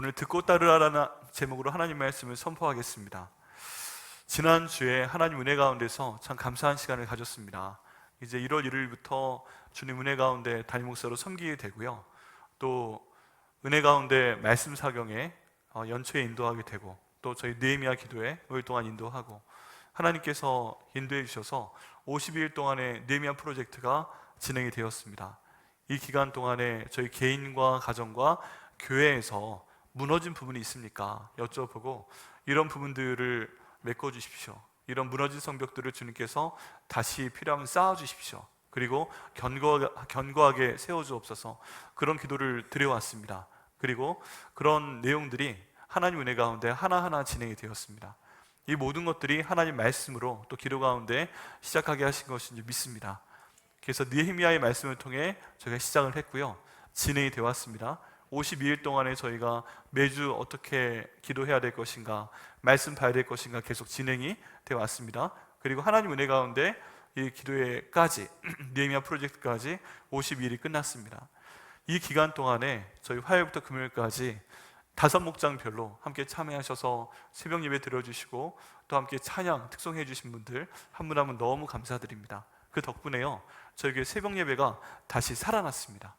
오늘 듣고 따르라는 제목으로 하나님 말씀을 선포하겠습니다. 지난주에 하나님 은혜 가운데서 참 감사한 시간을 가졌습니다. 이제 1월 1일부터 주님 은혜 가운데 담임 목사로 섬기게 되고요. 또 은혜 가운데 말씀 사경에 연초에 인도하게 되고, 또 저희 느헤미야 기도에 5일 동안 인도하고, 하나님께서 인도해 주셔서 52일 동안의 느헤미야 프로젝트가 진행이 되었습니다. 이 기간 동안에 저희 개인과 가정과 교회에서 무너진 부분이 있습니까? 여쭤보고, 이런 부분들을 메꿔주십시오. 이런 무너진 성벽들을 주님께서 다시 필요하면 쌓아주십시오. 그리고 견고하게 세워주옵소서. 그런 기도를 드려왔습니다. 그리고 그런 내용들이 하나님 은혜 가운데 하나하나 진행이 되었습니다. 이 모든 것들이 하나님 말씀으로 또 기도 가운데 시작하게 하신 것인지 믿습니다. 그래서 느헤미야의 말씀을 통해 저희가 시작을 했고요, 진행이 되어 왔습니다. 52일 동안에 저희가 매주 어떻게 기도해야 될 것인가, 말씀 봐야 될 것인가 계속 진행이 되어 왔습니다. 그리고 하나님 은혜 가운데 이 기도회까지 느헤미야 프로젝트까지 52일이 끝났습니다. 이 기간 동안에 저희 화요일부터 금요일까지 5목장별로 함께 참여하셔서 새벽 예배 드려주시고, 또 함께 찬양 특송해 주신 분들 한 분 한 분 너무 감사드립니다. 그 덕분에요, 저희 새벽 예배가 다시 살아났습니다.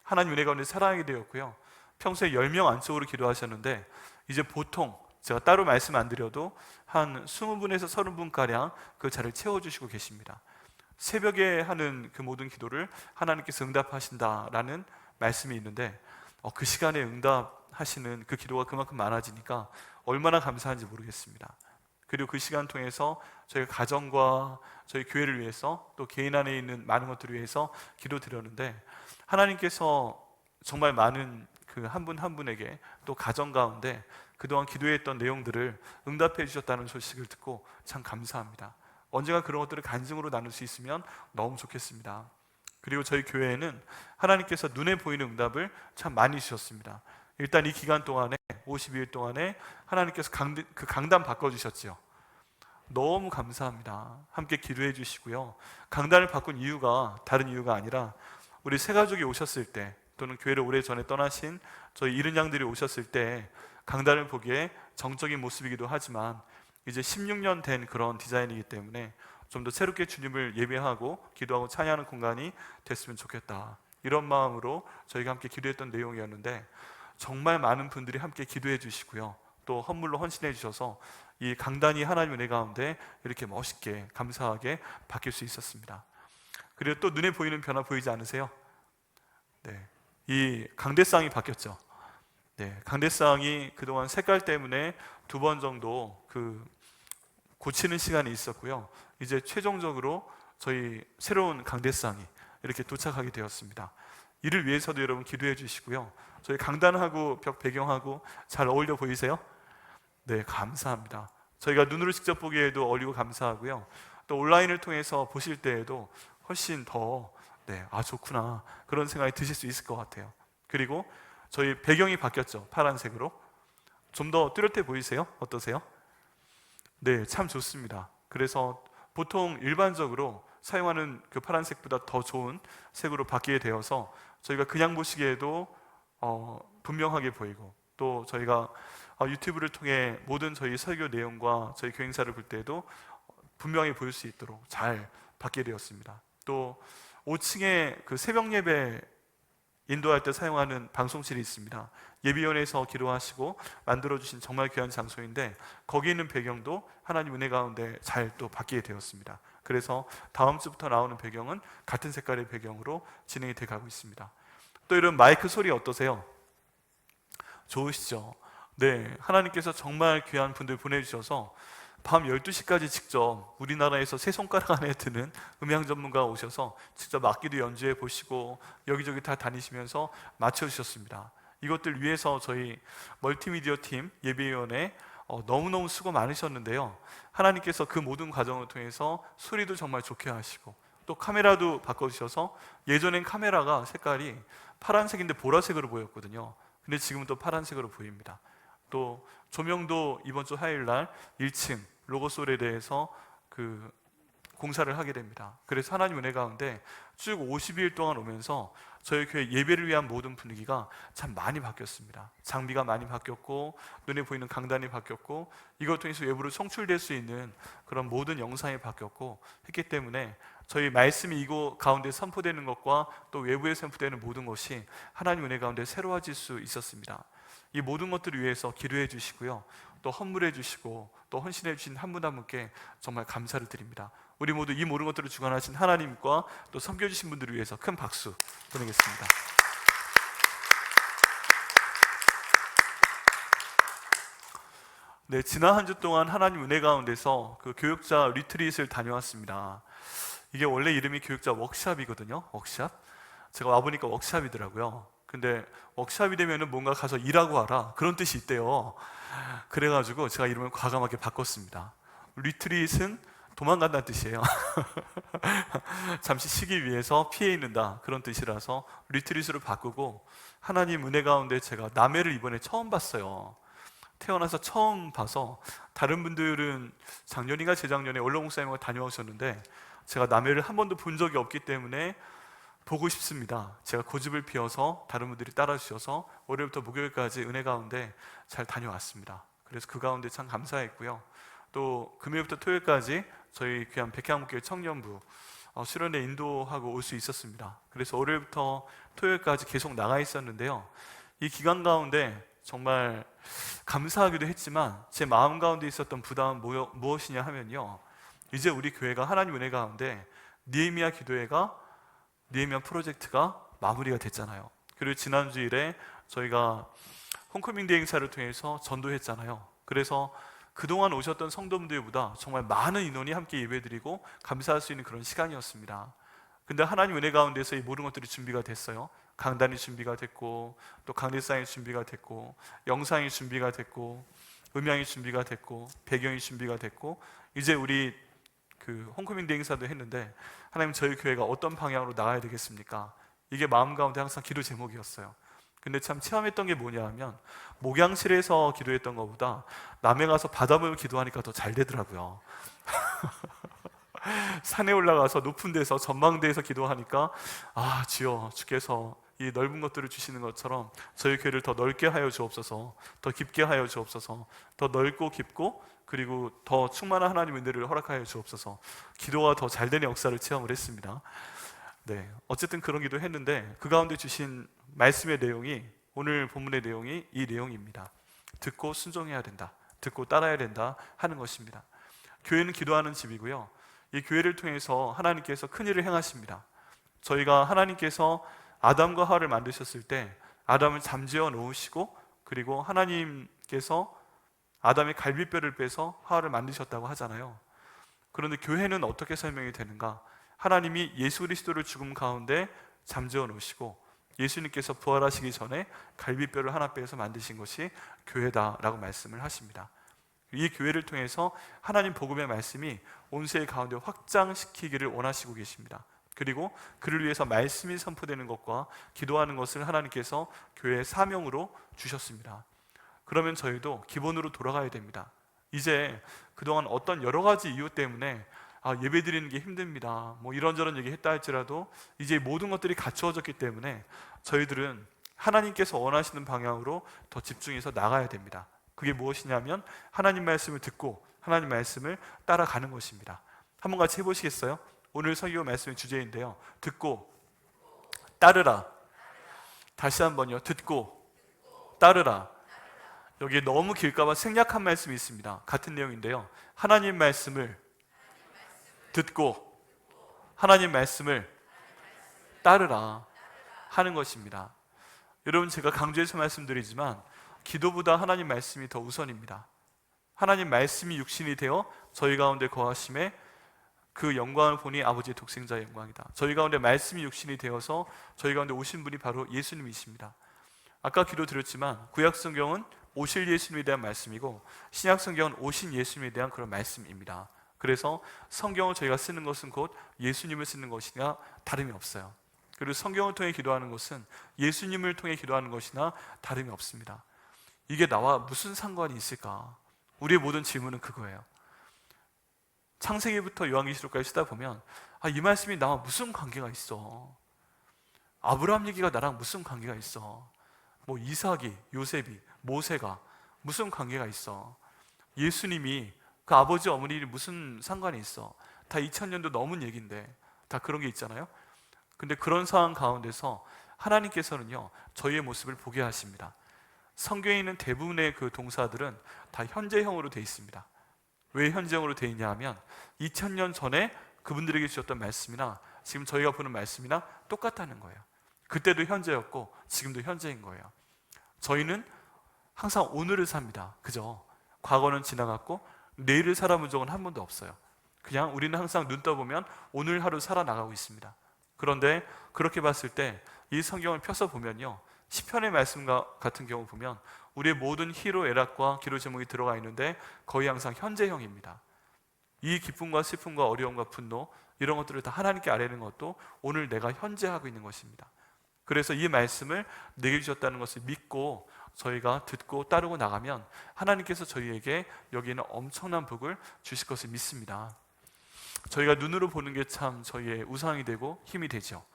하나님 은혜 가운데 살아나게 되었고요, 평소에 10명 안쪽으로 기도하셨는데 이제 보통 제가 따로 말씀 안 드려도 한 20분에서 30분가량 그 자리를 채워주시고 계십니다. 새벽에 하는 그 모든 기도를 하나님께서 응답하신다라는 말씀이 있는데, 그 시간에 응답하시는 그 기도가 그만큼 많아지니까 얼마나 감사한지 모르겠습니다. 그리고 그 시간 통해서 저희가 가정과 저희 교회를 위해서, 또 개인 안에 있는 많은 것들을 위해서 기도 드렸는데, 하나님께서 정말 많은 그 한 분 한 분에게, 또 가정 가운데 그동안 기도했던 내용들을 응답해 주셨다는 소식을 듣고 참 감사합니다. 언젠가 그런 것들을 간증으로 나눌 수 있으면 너무 좋겠습니다. 그리고 저희 교회에는 하나님께서 눈에 보이는 응답을 참 많이 주셨습니다. 일단 이 기간 동안에 52일 동안에 하나님께서 그 강단 바꿔주셨죠. 너무 감사합니다. 함께 기도해 주시고요, 강단을 바꾼 이유가 다른 이유가 아니라 우리 새 가족이 오셨을 때, 또는 교회를 오래전에 떠나신 저희 이른 양들이 오셨을 때 강단을 보기에 정적인 모습이기도 하지만, 이제 16년 된 그런 디자인이기 때문에 좀 더 새롭게 주님을 예배하고 기도하고 찬양하는 공간이 됐으면 좋겠다, 이런 마음으로 저희가 함께 기도했던 내용이었는데, 정말 많은 분들이 함께 기도해 주시고요, 또 헌물로 헌신해 주셔서 이 강단이 하나님 은혜 가운데 이렇게 멋있게 감사하게 바뀔 수 있었습니다. 그리고 또 눈에 보이는 변화 보이지 않으세요? 네, 이 강대상이 바뀌었죠. 네, 강대상이 그동안 색깔 때문에 2번 정도 고치는 시간이 있었고요, 이제 최종적으로 저희 새로운 강대상이 이렇게 도착하게 되었습니다. 이를 위해서도 여러분 기도해 주시고요, 저희 강단하고 벽 배경하고 잘 어울려 보이세요? 네, 감사합니다. 저희가 눈으로 직접 보기에도 어울리고 감사하고요, 또 온라인을 통해서 보실 때에도 훨씬 더 좋구나, 그런 생각이 드실 수 있을 것 같아요. 그리고 저희 배경이 바뀌었죠. 파란색으로. 좀 더 뚜렷해 보이세요? 어떠세요? 네, 참 좋습니다. 그래서 보통 일반적으로 사용하는 그 파란색보다 더 좋은 색으로 바뀌게 되어서 저희가 그냥 보시기에도 분명하게 보이고, 또 저희가 유튜브를 통해 모든 저희 설교 내용과 저희 교행사를 볼 때에도 분명히 보일 수 있도록 잘 바뀌게 되었습니다. 또 5층에 그 새벽 예배 인도할 때 사용하는 방송실이 있습니다. 예비원에서 기도하시고 만들어주신 정말 귀한 장소인데, 거기 있는 배경도 하나님 은혜 가운데 잘 또 바뀌게 되었습니다. 그래서 다음 주부터 나오는 배경은 같은 색깔의 배경으로 진행이 돼 가고 있습니다. 또 이런 마이크 소리 어떠세요? 좋으시죠? 네, 하나님께서 정말 귀한 분들 보내주셔서 밤 12시까지 직접 우리나라에서 세 손가락 안에 드는 음향 전문가가 오셔서 직접 악기도 연주해 보시고 여기저기 다 다니시면서 맞춰주셨습니다. 이것들 위해서 저희 멀티미디어 팀 예배위원회 너무너무 수고 많으셨는데요, 하나님께서 그 모든 과정을 통해서 소리도 정말 좋게 하시고, 또 카메라도 바꿔주셔서 예전엔 카메라가 색깔이 파란색인데 보라색으로 보였거든요. 근데 지금은 또 파란색으로 보입니다. 또 조명도 이번 주 화요일 날 1층 로고솔에 대해서 봉사를 하게 됩니다. 그래서 하나님 은혜 가운데 쭉 50일 동안 오면서 저희 교회 예배를 위한 모든 분위기가 참 많이 바뀌었습니다. 장비가 많이 바뀌었고 눈에 보이는 강단이 바뀌었고 이것 통해서 외부로 송출될 수 있는 그런 모든 영상이 바뀌었고 했기 때문에 저희 말씀이 이곳 가운데 선포되는 것과 또 외부에 선포되는 모든 것이 하나님 은혜 가운데 새로워질 수 있었습니다. 이 모든 것들을 위해서 기도해 주시고요, 또 헌물해 주시고 또 헌신해 주신 한 분 한 분께 정말 감사를 드립니다. 우리 모두 이 모든 것들을 주관하신 하나님과 또 섬겨주신 분들을 위해서 큰 박수 보내겠습니다. 네, 지난 한 주 동안 하나님 은혜 가운데서 그 교육자 리트릿을 다녀왔습니다. 이게 원래 이름이 교육자 워크샵이거든요. 워크샵. 제가 와보니까 워크샵이더라고요. 근데 워크샵이 되면은 뭔가 가서 일하고 와라 그런 뜻이 있대요. 그래가지고 제가 이름을 과감하게 바꿨습니다. 리트릿은 도망간다는 뜻이에요. 잠시 쉬기 위해서 피해 있는다 그런 뜻이라서 리트릿으로 바꾸고, 하나님 은혜 가운데 제가 남해를 이번에 처음 봤어요. 태어나서 처음 봐서, 다른 분들은 작년인가 재작년에 원로 목사님과 다녀오셨는데 제가 남해를 한 번도 본 적이 없기 때문에 보고 싶습니다. 제가 고집을 피워서 다른 분들이 따라주셔서 월요일부터 목요일까지 은혜 가운데 잘 다녀왔습니다. 그래서 그 가운데 참 감사했고요. 또 금요일부터 토요일까지 저희 귀한 백향목교회 청년부 수련회 인도하고 올 수 있었습니다. 그래서 월요일부터 토요일까지 계속 나가 있었는데요. 이 기간 가운데 정말 감사하기도 했지만 제 마음 가운데 있었던 부담은 무엇이냐 하면요, 이제 우리 교회가 하나님 은혜 가운데 느헤미야 기도회가, 느헤미야 프로젝트가 마무리가 됐잖아요. 그리고 지난 주일에 저희가 홈커밍 대행사를 통해서 전도했잖아요. 그래서 그동안 오셨던 성도분들보다 정말 많은 인원이 함께 예배드리고 감사할 수 있는 그런 시간이었습니다. 근데 하나님 은혜 가운데서 이 모든 것들이 준비가 됐어요. 강단이 준비가 됐고, 또 강대상이 준비가 됐고, 영상이 준비가 됐고, 음향이 준비가 됐고, 배경이 준비가 됐고, 이제 우리 그 홈커밍 대행사도 했는데 하나님 저희 교회가 어떤 방향으로 나가야 되겠습니까? 이게 마음 가운데 항상 기도 제목이었어요. 근데 참 체험했던 게 뭐냐 하면, 목양실에서 기도했던 것보다 남해 가서 바닷물 기도하니까 더 잘 되더라고요. 산에 올라가서 높은 데서 전망대에서 기도하니까 주여, 주께서 이 넓은 것들을 주시는 것처럼 저희 교회를 더 넓게 하여 주옵소서, 더 깊게 하여 주옵소서, 더 넓고 깊고 그리고 더 충만한 하나님의 은혜를 허락하여 주옵소서, 기도가 더 잘 되는 역사를 체험을 했습니다. 네, 어쨌든 그런 기도 했는데 그 가운데 주신 말씀의 내용이, 오늘 본문의 내용이 이 내용입니다. 듣고 순종해야 된다, 듣고 따라야 된다 하는 것입니다. 교회는 기도하는 집이고요, 이 교회를 통해서 하나님께서 큰 일을 행하십니다. 저희가 하나님께서 아담과 하와를 만드셨을 때 아담을 잠재워 놓으시고, 그리고 하나님께서 아담의 갈비뼈를 빼서 하와를 만드셨다고 하잖아요. 그런데 교회는 어떻게 설명이 되는가? 하나님이 예수 그리스도를 죽음 가운데 잠재워 놓으시고 예수님께서 부활하시기 전에 갈비뼈를 하나 빼서 만드신 것이 교회다라고 말씀을 하십니다. 이 교회를 통해서 하나님 복음의 말씀이 온 세계 가운데 확장시키기를 원하시고 계십니다. 그리고 그를 위해서 말씀이 선포되는 것과 기도하는 것을 하나님께서 교회의 사명으로 주셨습니다. 그러면 저희도 기본으로 돌아가야 됩니다. 이제 그동안 어떤 여러 가지 이유 때문에 예배 드리는 게 힘듭니다, 뭐 이런저런 얘기 했다 할지라도 이제 모든 것들이 갖추어졌기 때문에 저희들은 하나님께서 원하시는 방향으로 더 집중해서 나가야 됩니다. 그게 무엇이냐면 하나님 말씀을 듣고 하나님 말씀을 따라가는 것입니다. 한번 같이 해보시겠어요? 오늘 설교 말씀의 주제인데요, 듣고 따르라. 다시 한번요, 듣고 따르라. 여기에 너무 길까봐 생략한 말씀이 있습니다. 같은 내용인데요, 하나님 말씀을 듣고 하나님 말씀을 따르라 하는 것입니다. 여러분, 제가 강조해서 말씀드리지만 기도보다 하나님 말씀이 더 우선입니다. 하나님 말씀이 육신이 되어 저희 가운데 거하심에 그 영광을 보니 아버지의 독생자의 영광이다. 저희 가운데 말씀이 육신이 되어서 저희 가운데 오신 분이 바로 예수님이십니다. 아까 기도 드렸지만 구약 성경은 오실 예수님에 대한 말씀이고 신약 성경은 오신 예수님에 대한 그런 말씀입니다. 그래서 성경을 저희가 쓰는 것은 곧 예수님을 쓰는 것이나 다름이 없어요. 그리고 성경을 통해 기도하는 것은 예수님을 통해 기도하는 것이나 다름이 없습니다. 이게 나와 무슨 상관이 있을까? 우리의 모든 질문은 그거예요. 창세기부터 요한계시록까지 쓰다 보면 이 말씀이 나와 무슨 관계가 있어? 아브라함 얘기가 나랑 무슨 관계가 있어? 뭐 이삭이, 요셉이, 모세가 무슨 관계가 있어? 예수님이 그 아버지 어머니들이 무슨 상관이 있어? 다 2000년도 넘은 얘기인데 다 그런 게 있잖아요. 근데 그런 상황 가운데서 하나님께서는요 저희의 모습을 보게 하십니다. 성경에 있는 대부분의 그 동사들은 다 현재형으로 되어 있습니다. 왜 현재형으로 되어 있냐 하면 2000년 전에 그분들에게 주셨던 말씀이나 지금 저희가 보는 말씀이나 똑같다는 거예요. 그때도 현재였고 지금도 현재인 거예요. 저희는 항상 오늘을 삽니다. 그죠? 과거는 지나갔고 내일을 살아본 적은 한 번도 없어요. 그냥 우리는 항상 눈 떠보면 오늘 하루 살아나가고 있습니다. 그런데 그렇게 봤을 때 이 성경을 펴서 보면요 시편의 말씀 같은 경우 보면 우리의 모든 희로 애락과 기로 제목이 들어가 있는데 거의 항상 현재형입니다. 이 기쁨과 슬픔과 어려움과 분노 이런 것들을 다 하나님께 아뢰는 것도 오늘 내가 현재 하고 있는 것입니다. 그래서 이 말씀을 내게 주셨다는 것을 믿고 저희가 듣고 따르고 나가면 하나님께서 저희에게 여기에는 엄청난 복을 주실 것을 믿습니다. 저희가 눈으로 보는 게 참 저희의 우상이 되고 힘이 되죠.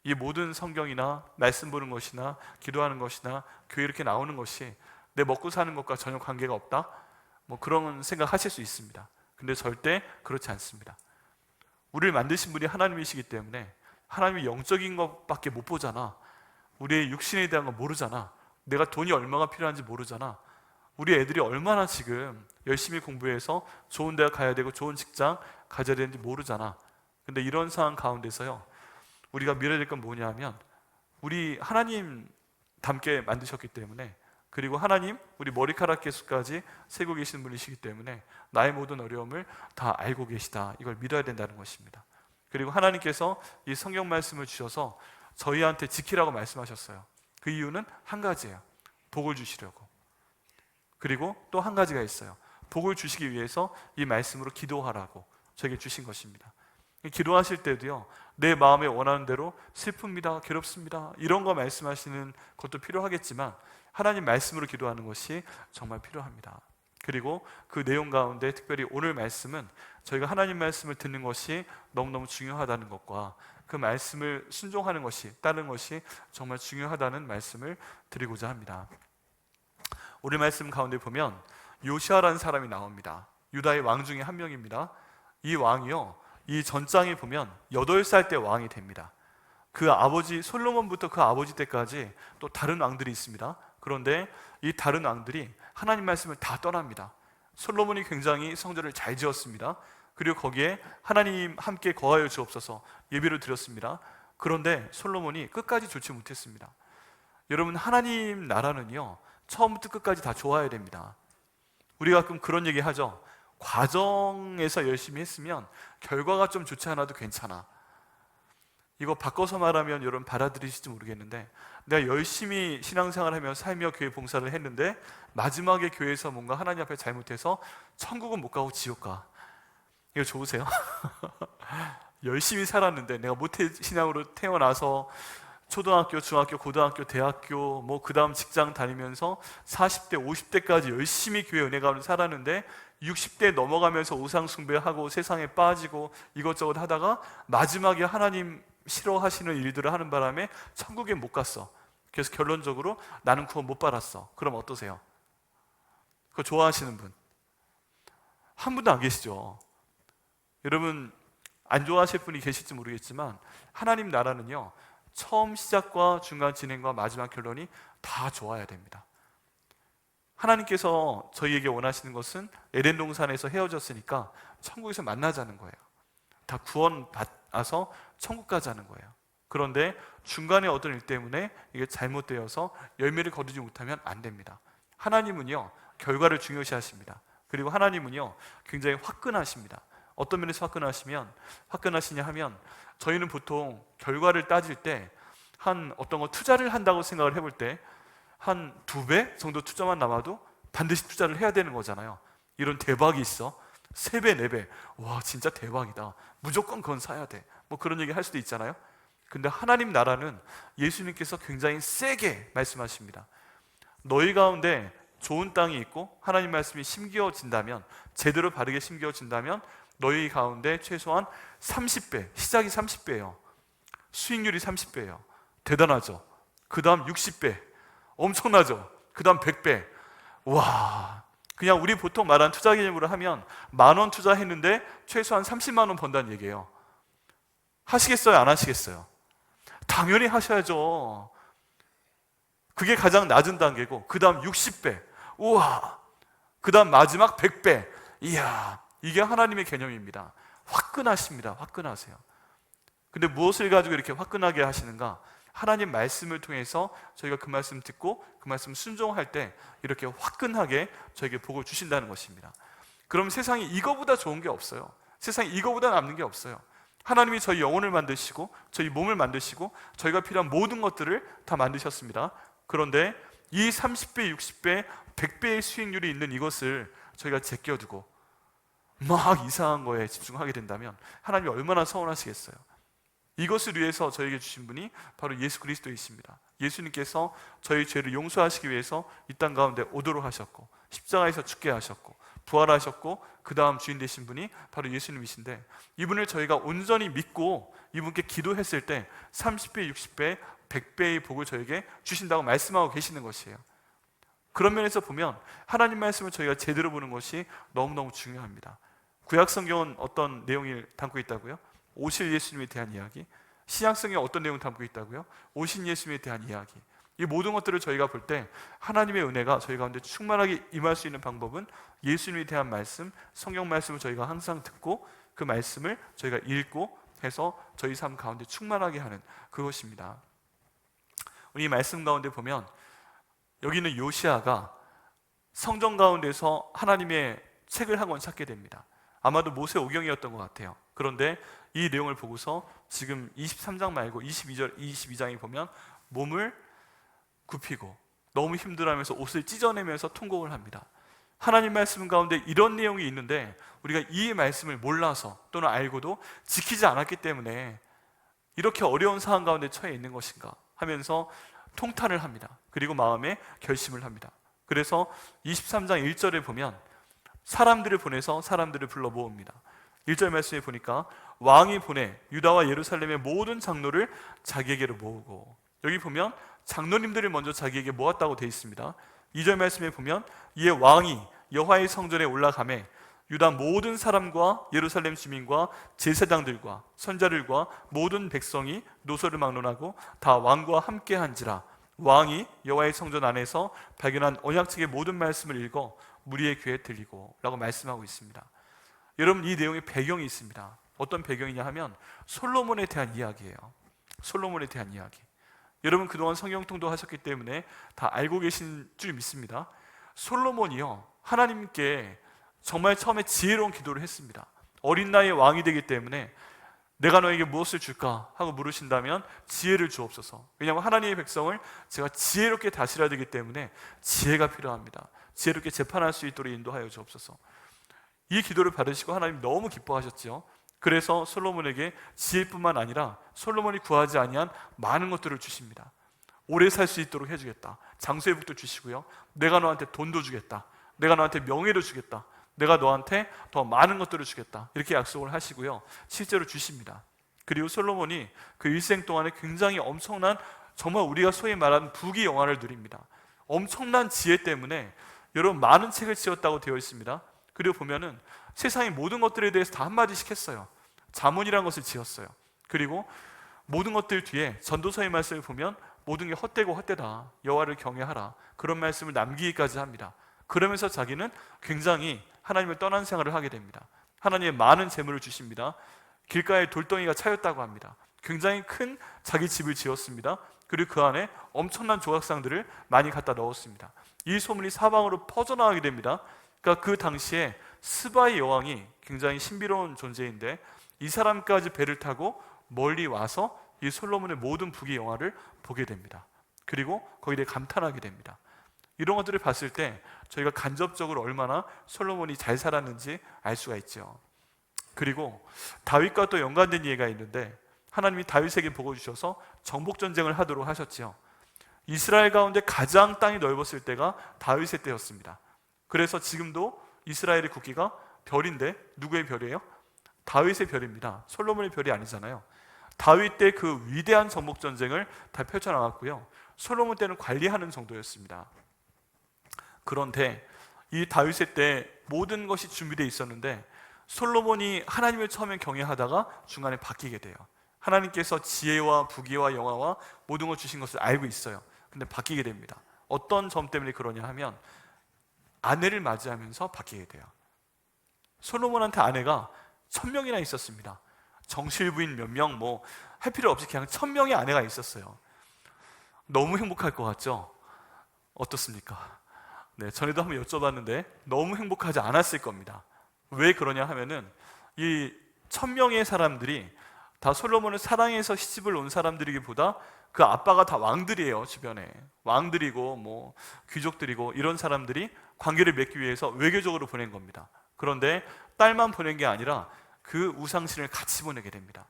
이 모든 성경이나 말씀 보는 것이나 기도하는 것이나 교회 이렇게 나오는 것이 내 먹고 사는 것과 전혀 관계가 없다? 뭐 그런 생각 하실 수 있습니다. 근데 절대 그렇지 않습니다. 우리를 만드신 분이 하나님이시기 때문에 하나님이 영적인 것밖에 못 보잖아. 우리의 육신에 대한 거 모르잖아. 내가 돈이 얼마가 필요한지 모르잖아. 우리 애들이 얼마나 지금 열심히 공부해서 좋은 대학 가야 되고 좋은 직장 가져야 되는지 모르잖아. 근데 이런 상황 가운데서요 우리가 믿어야 될 건 뭐냐 하면 우리 하나님 닮게 만드셨기 때문에, 그리고 하나님 우리 머리카락 개수까지 세고 계시는 분이시기 때문에 나의 모든 어려움을 다 알고 계시다, 이걸 믿어야 된다는 것입니다. 그리고 하나님께서 이 성경 말씀을 주셔서 저희한테 지키라고 말씀하셨어요. 그 이유는 한 가지예요. 복을 주시려고. 그리고 또 한 가지가 있어요. 복을 주시기 위해서 이 말씀으로 기도하라고 저에게 주신 것입니다. 기도하실 때도요 내 마음에 원하는 대로 슬픕니다, 괴롭습니다 이런 거 말씀하시는 것도 필요하겠지만 하나님 말씀으로 기도하는 것이 정말 필요합니다. 그리고 그 내용 가운데 특별히 오늘 말씀은 저희가 하나님 말씀을 듣는 것이 너무너무 중요하다는 것과 그 말씀을 순종하는 것이, 따르는 것이 정말 중요하다는 말씀을 드리고자 합니다. 오늘 말씀 가운데 보면 요시아라는 사람이 나옵니다. 유다의 왕 중에 한 명입니다. 이 왕이요 이 전장에 보면 8살 때 왕이 됩니다. 그 아버지 솔로몬부터 그 아버지 때까지 또 다른 왕들이 있습니다. 그런데 이 다른 왕들이 하나님 말씀을 다 떠납니다. 솔로몬이 굉장히 성전을 잘 지었습니다. 그리고 거기에 하나님 함께 거하여 주옵소서 예배를 드렸습니다. 그런데 솔로몬이 끝까지 좋지 못했습니다. 여러분 하나님 나라는요 처음부터 끝까지 다 좋아야 됩니다. 우리가 가끔 그런 얘기 하죠. 과정에서 열심히 했으면 결과가 좀 좋지 않아도 괜찮아. 이거 바꿔서 말하면 여러분 받아들이실지 모르겠는데 내가 열심히 신앙생활하며 살며 교회 봉사를 했는데 마지막에 교회에서 뭔가 하나님 앞에 잘못해서 천국은 못 가고 지옥 가. 이거 좋으세요? 열심히 살았는데 내가 모태 신앙으로 태어나서 초등학교, 중학교, 고등학교, 대학교 그 다음 직장 다니면서 40대, 50대까지 열심히 교회 은혜 가운데 살았는데 60대 넘어가면서 우상 숭배하고 세상에 빠지고 이것저것 하다가 마지막에 하나님 싫어하시는 일들을 하는 바람에 천국에 못 갔어. 그래서 결론적으로 나는 구원 못 받았어. 그럼 어떠세요? 그거 좋아하시는 분? 한 분도 안 계시죠? 여러분 안 좋아하실 분이 계실지 모르겠지만 하나님 나라는요 처음 시작과 중간 진행과 마지막 결론이 다 좋아야 됩니다. 하나님께서 저희에게 원하시는 것은 에덴 동산에서 헤어졌으니까 천국에서 만나자는 거예요. 다 구원받아서 천국 가자는 거예요. 그런데 중간에 어떤 일 때문에 이게 잘못되어서 열매를 거두지 못하면 안 됩니다. 하나님은요 결과를 중요시 하십니다. 그리고 하나님은요 굉장히 화끈하십니다. 어떤 면에서 화끈하시냐 하면 저희는 보통 결과를 따질 때 한 어떤 거 투자를 한다고 생각을 해볼 때 한 2배 정도 투자만 남아도 반드시 투자를 해야 되는 거잖아요. 이런 대박이 있어 3배, 4배 와 진짜 대박이다 무조건 그건 사야 돼 그런 얘기 할 수도 있잖아요. 근데 하나님 나라는 예수님께서 굉장히 세게 말씀하십니다. 너희 가운데 좋은 땅이 있고 하나님 말씀이 심겨진다면, 제대로 바르게 심겨진다면 너희 가운데 최소한 30배, 시작이 30배예요. 수익률이 30배예요. 대단하죠. 그 다음 60배, 엄청나죠. 그 다음 100배. 와, 그냥 우리 보통 말하는 투자 개념으로 하면 10,000원 투자했는데 최소한 30만 원 번다는 얘기예요. 하시겠어요? 안 하시겠어요? 당연히 하셔야죠. 그게 가장 낮은 단계고, 그 다음 60배, 우와, 그 다음 마지막 100배. 이야, 이게 하나님의 개념입니다. 화끈하십니다. 화끈하세요. 근데 무엇을 가지고 이렇게 화끈하게 하시는가? 하나님 말씀을 통해서 저희가 그 말씀 듣고 그 말씀 순종할 때 이렇게 화끈하게 저에게 복을 주신다는 것입니다. 그럼 세상에 이거보다 좋은 게 없어요. 세상에 이거보다 남는 게 없어요. 하나님이 저희 영혼을 만드시고 저희 몸을 만드시고 저희가 필요한 모든 것들을 다 만드셨습니다. 그런데 이 30배, 60배, 100배의 수익률이 있는 이것을 저희가 제껴두고 막 이상한 거에 집중하게 된다면 하나님이 얼마나 서운하시겠어요. 이것을 위해서 저에게 주신 분이 바로 예수 그리스도이십니다. 예수님께서 저희 죄를 용서하시기 위해서 이 땅 가운데 오도록 하셨고, 십자가에서 죽게 하셨고, 부활하셨고, 그 다음 주인 되신 분이 바로 예수님이신데, 이분을 저희가 온전히 믿고 이분께 기도했을 때 30배, 60배, 100배의 복을 저에게 주신다고 말씀하고 계시는 것이에요. 그런 면에서 보면 하나님 말씀을 저희가 제대로 보는 것이 너무너무 중요합니다. 구약 성경은 어떤 내용을 담고 있다고요? 오실 예수님에 대한 이야기. 신약 성경에 어떤 내용을 담고 있다고요? 오신 예수님에 대한 이야기. 이 모든 것들을 저희가 볼 때 하나님의 은혜가 저희 가운데 충만하게 임할 수 있는 방법은 예수님에 대한 말씀, 성경 말씀을 저희가 항상 듣고 그 말씀을 저희가 읽고 해서 저희 삶 가운데 충만하게 하는 그것입니다. 우리 이 말씀 가운데 보면 여기는 요시아가 성전 가운데서 하나님의 책을 한 권 찾게 됩니다. 아마도 모세 오경이었던 것 같아요. 그런데 이 내용을 보고서 지금 23장 말고 22장에 보면 몸을 굽히고 너무 힘들어하면서 옷을 찢어내면서 통곡을 합니다. 하나님 말씀 가운데 이런 내용이 있는데 우리가 이 말씀을 몰라서 또는 알고도 지키지 않았기 때문에 이렇게 어려운 상황 가운데 처해 있는 것인가 하면서 통탄을 합니다. 그리고 마음에 결심을 합니다. 그래서 23장 1절에 보면 사람들을 보내서 사람들을 불러 모읍니다. 1절 말씀에 보니까 왕이 보내 유다와 예루살렘의 모든 장로를 자기에게로 모으고, 여기 보면 장로님들을 먼저 자기에게 모았다고 되어 있습니다. 2절 말씀에 보면 이에 왕이 여호와의 성전에 올라가매 유다 모든 사람과 예루살렘 주민과 제사장들과 선자들과 모든 백성이 노소를 막론하고 다 왕과 함께 한지라. 왕이 여호와의 성전 안에서 발견한 언약책의 모든 말씀을 읽어 무리의 귀에 들리고 라고 말씀하고 있습니다. 여러분, 이 내용에 배경이 있습니다. 어떤 배경이냐 하면 솔로몬에 대한 이야기예요. 솔로몬에 대한 이야기. 여러분 그동안 성경 통독하셨기 때문에 다 알고 계신 줄 믿습니다. 솔로몬이요, 하나님께 정말 처음에 지혜로운 기도를 했습니다. 어린 나이에 왕이 되기 때문에 내가 너에게 무엇을 줄까 하고 물으신다면 지혜를 주옵소서. 왜냐하면 하나님의 백성을 제가 지혜롭게 다스려야 되기 때문에 지혜가 필요합니다. 지혜롭게 재판할 수 있도록 인도하여 주옵소서. 이 기도를 받으시고 하나님 너무 기뻐하셨죠. 그래서 솔로몬에게 지혜뿐만 아니라 솔로몬이 구하지 아니한 많은 것들을 주십니다. 오래 살 수 있도록 해주겠다. 장수의복도 주시고요, 내가 너한테 돈도 주겠다, 내가 너한테 명예도 주겠다, 내가 너한테 더 많은 것들을 주겠다, 이렇게 약속을 하시고요, 실제로 주십니다. 그리고 솔로몬이 그 일생 동안에 굉장히 엄청난, 정말 우리가 소위 말하는 부귀영화를 누립니다. 엄청난 지혜 때문에 여러분 많은 책을 지었다고 되어 있습니다. 그리고 보면은 세상의 모든 것들에 대해서 다 한마디씩 했어요. 잠언이라는 것을 지었어요. 그리고 모든 것들 뒤에 전도서의 말씀을 보면 모든 게 헛되고 헛되다, 여호와를 경외하라, 그런 말씀을 남기기까지 합니다. 그러면서 자기는 굉장히 하나님을 떠난 생활을 하게 됩니다. 하나님의 많은 재물을 주십니다. 길가에 돌덩이가 차였다고 합니다. 굉장히 큰 자기 집을 지었습니다. 그리고 그 안에 엄청난 조각상들을 많이 갖다 넣었습니다. 이 소문이 사방으로 퍼져나가게 됩니다. 그러니까 그 당시에 스바의 여왕이 굉장히 신비로운 존재인데 이 사람까지 배를 타고 멀리 와서 이 솔로몬의 모든 부귀영화를 보게 됩니다. 그리고 거기에 대해 감탄하게 됩니다. 이런 것들을 봤을 때 저희가 간접적으로 얼마나 솔로몬이 잘 살았는지 알 수가 있죠. 그리고 다윗과 또 연관된 예가 있는데 하나님이 다윗에게 복을 주셔서 정복전쟁을 하도록 하셨죠. 이스라엘 가운데 가장 땅이 넓었을 때가 다윗의 때였습니다. 그래서 지금도 이스라엘의 국기가 별인데 누구의 별이에요? 다윗의 별입니다. 솔로몬의 별이 아니잖아요. 다윗 때 그 위대한 정복 전쟁을 다 펼쳐나갔고요. 솔로몬 때는 관리하는 정도였습니다. 그런데 이 다윗의 때 모든 것이 준비되어 있었는데 솔로몬이 하나님을 처음에 경외하다가 중간에 바뀌게 돼요. 하나님께서 지혜와 부귀와 영화와 모든 걸 주신 것을 알고 있어요. 근데 바뀌게 됩니다. 어떤 점 때문에 그러냐 하면 아내를 맞이하면서 바뀌게 돼요. 솔로몬한테 아내가 1000명이나 있었습니다. 정실부인 몇 명 할 필요 없이 그냥 1000명의 아내가 있었어요. 너무 행복할 것 같죠? 어떻습니까? 네, 전에도 한번 여쭤봤는데 너무 행복하지 않았을 겁니다. 왜 그러냐 하면은 이 1000명의 사람들이 다 솔로몬을 사랑해서 시집을 온 사람들이기보다 그 아빠가 다 왕들이에요. 주변에 왕들이고 귀족들이고 이런 사람들이 관계를 맺기 위해서 외교적으로 보낸 겁니다. 그런데 딸만 보낸 게 아니라 그 우상신을 같이 보내게 됩니다.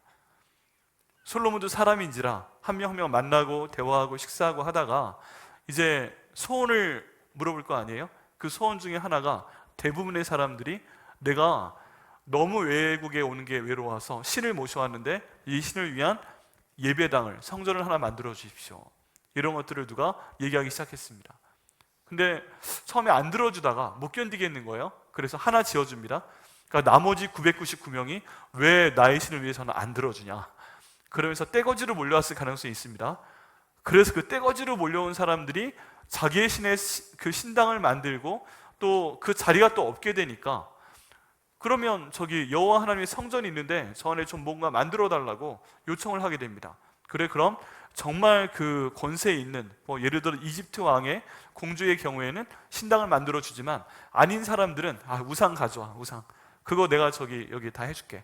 솔로몬도 사람인지라 한 명 한 명 만나고 대화하고 식사하고 하다가 이제 소원을 물어볼 거 아니에요? 그 소원 중에 하나가 대부분의 사람들이 내가 너무 외국에 오는 게 외로워서 신을 모셔왔는데 이 신을 위한 예배당을, 성전을 하나 만들어 주십시오. 이런 것들을 누가 얘기하기 시작했습니다. 근데 처음에 안 들어주다가 못 견디겠는 거예요. 그래서 하나 지어줍니다. 그러니까 나머지 999명이 왜 나의 신을 위해서는 안 들어주냐, 그러면서 떼거지로 몰려왔을 가능성이 있습니다. 그래서 그 떼거지로 몰려온 사람들이 자기의 신의 그 신당을 만들고 또 그 자리가 또 없게 되니까 그러면 저기 여호와 하나님의 성전이 있는데 저 안에 좀 뭔가 만들어 달라고 요청을 하게 됩니다. 그럼 정말 그 권세에 있는 예를 들어 이집트 왕의 공주의 경우에는 신당을 만들어 주지만 아닌 사람들은 우상 가져와, 우상 그거 내가 여기 다 해줄게,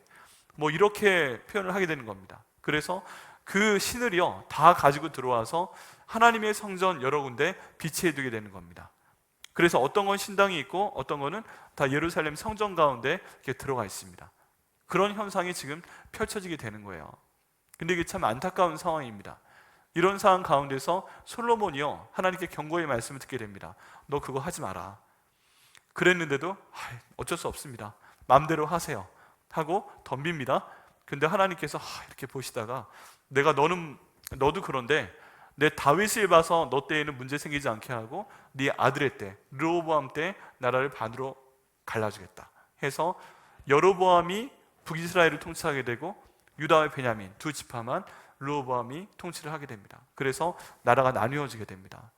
이렇게 표현을 하게 되는 겁니다. 그래서 그 신을요 다 가지고 들어와서 하나님의 성전 여러 군데 비치해 두게 되는 겁니다. 그래서 어떤 건 신당이 있고 어떤 거는 다 예루살렘 성전 가운데 이렇게 들어가 있습니다. 그런 현상이 지금 펼쳐지게 되는 거예요. 근데 이게 참 안타까운 상황입니다. 이런 상황 가운데서 솔로몬이요 하나님께 경고의 말씀을 듣게 됩니다. 너 그거 하지 마라. 그랬는데도 어쩔 수 없습니다. 마음대로 하세요 하고 덤빕니다. 근데 하나님께서 이렇게 보시다가 너도 그런데 내 다윗을 봐서 너 때에는 문제 생기지 않게 하고 네 아들의 때 르호보암 때 나라를 반으로 갈라주겠다 해서 여로보암이 북이스라엘을 통치하게 되고 유다와 베냐민 두 지파만 르호보암이 통치를 하게 됩니다. 그래서 나라가 나뉘어지게 됩니다.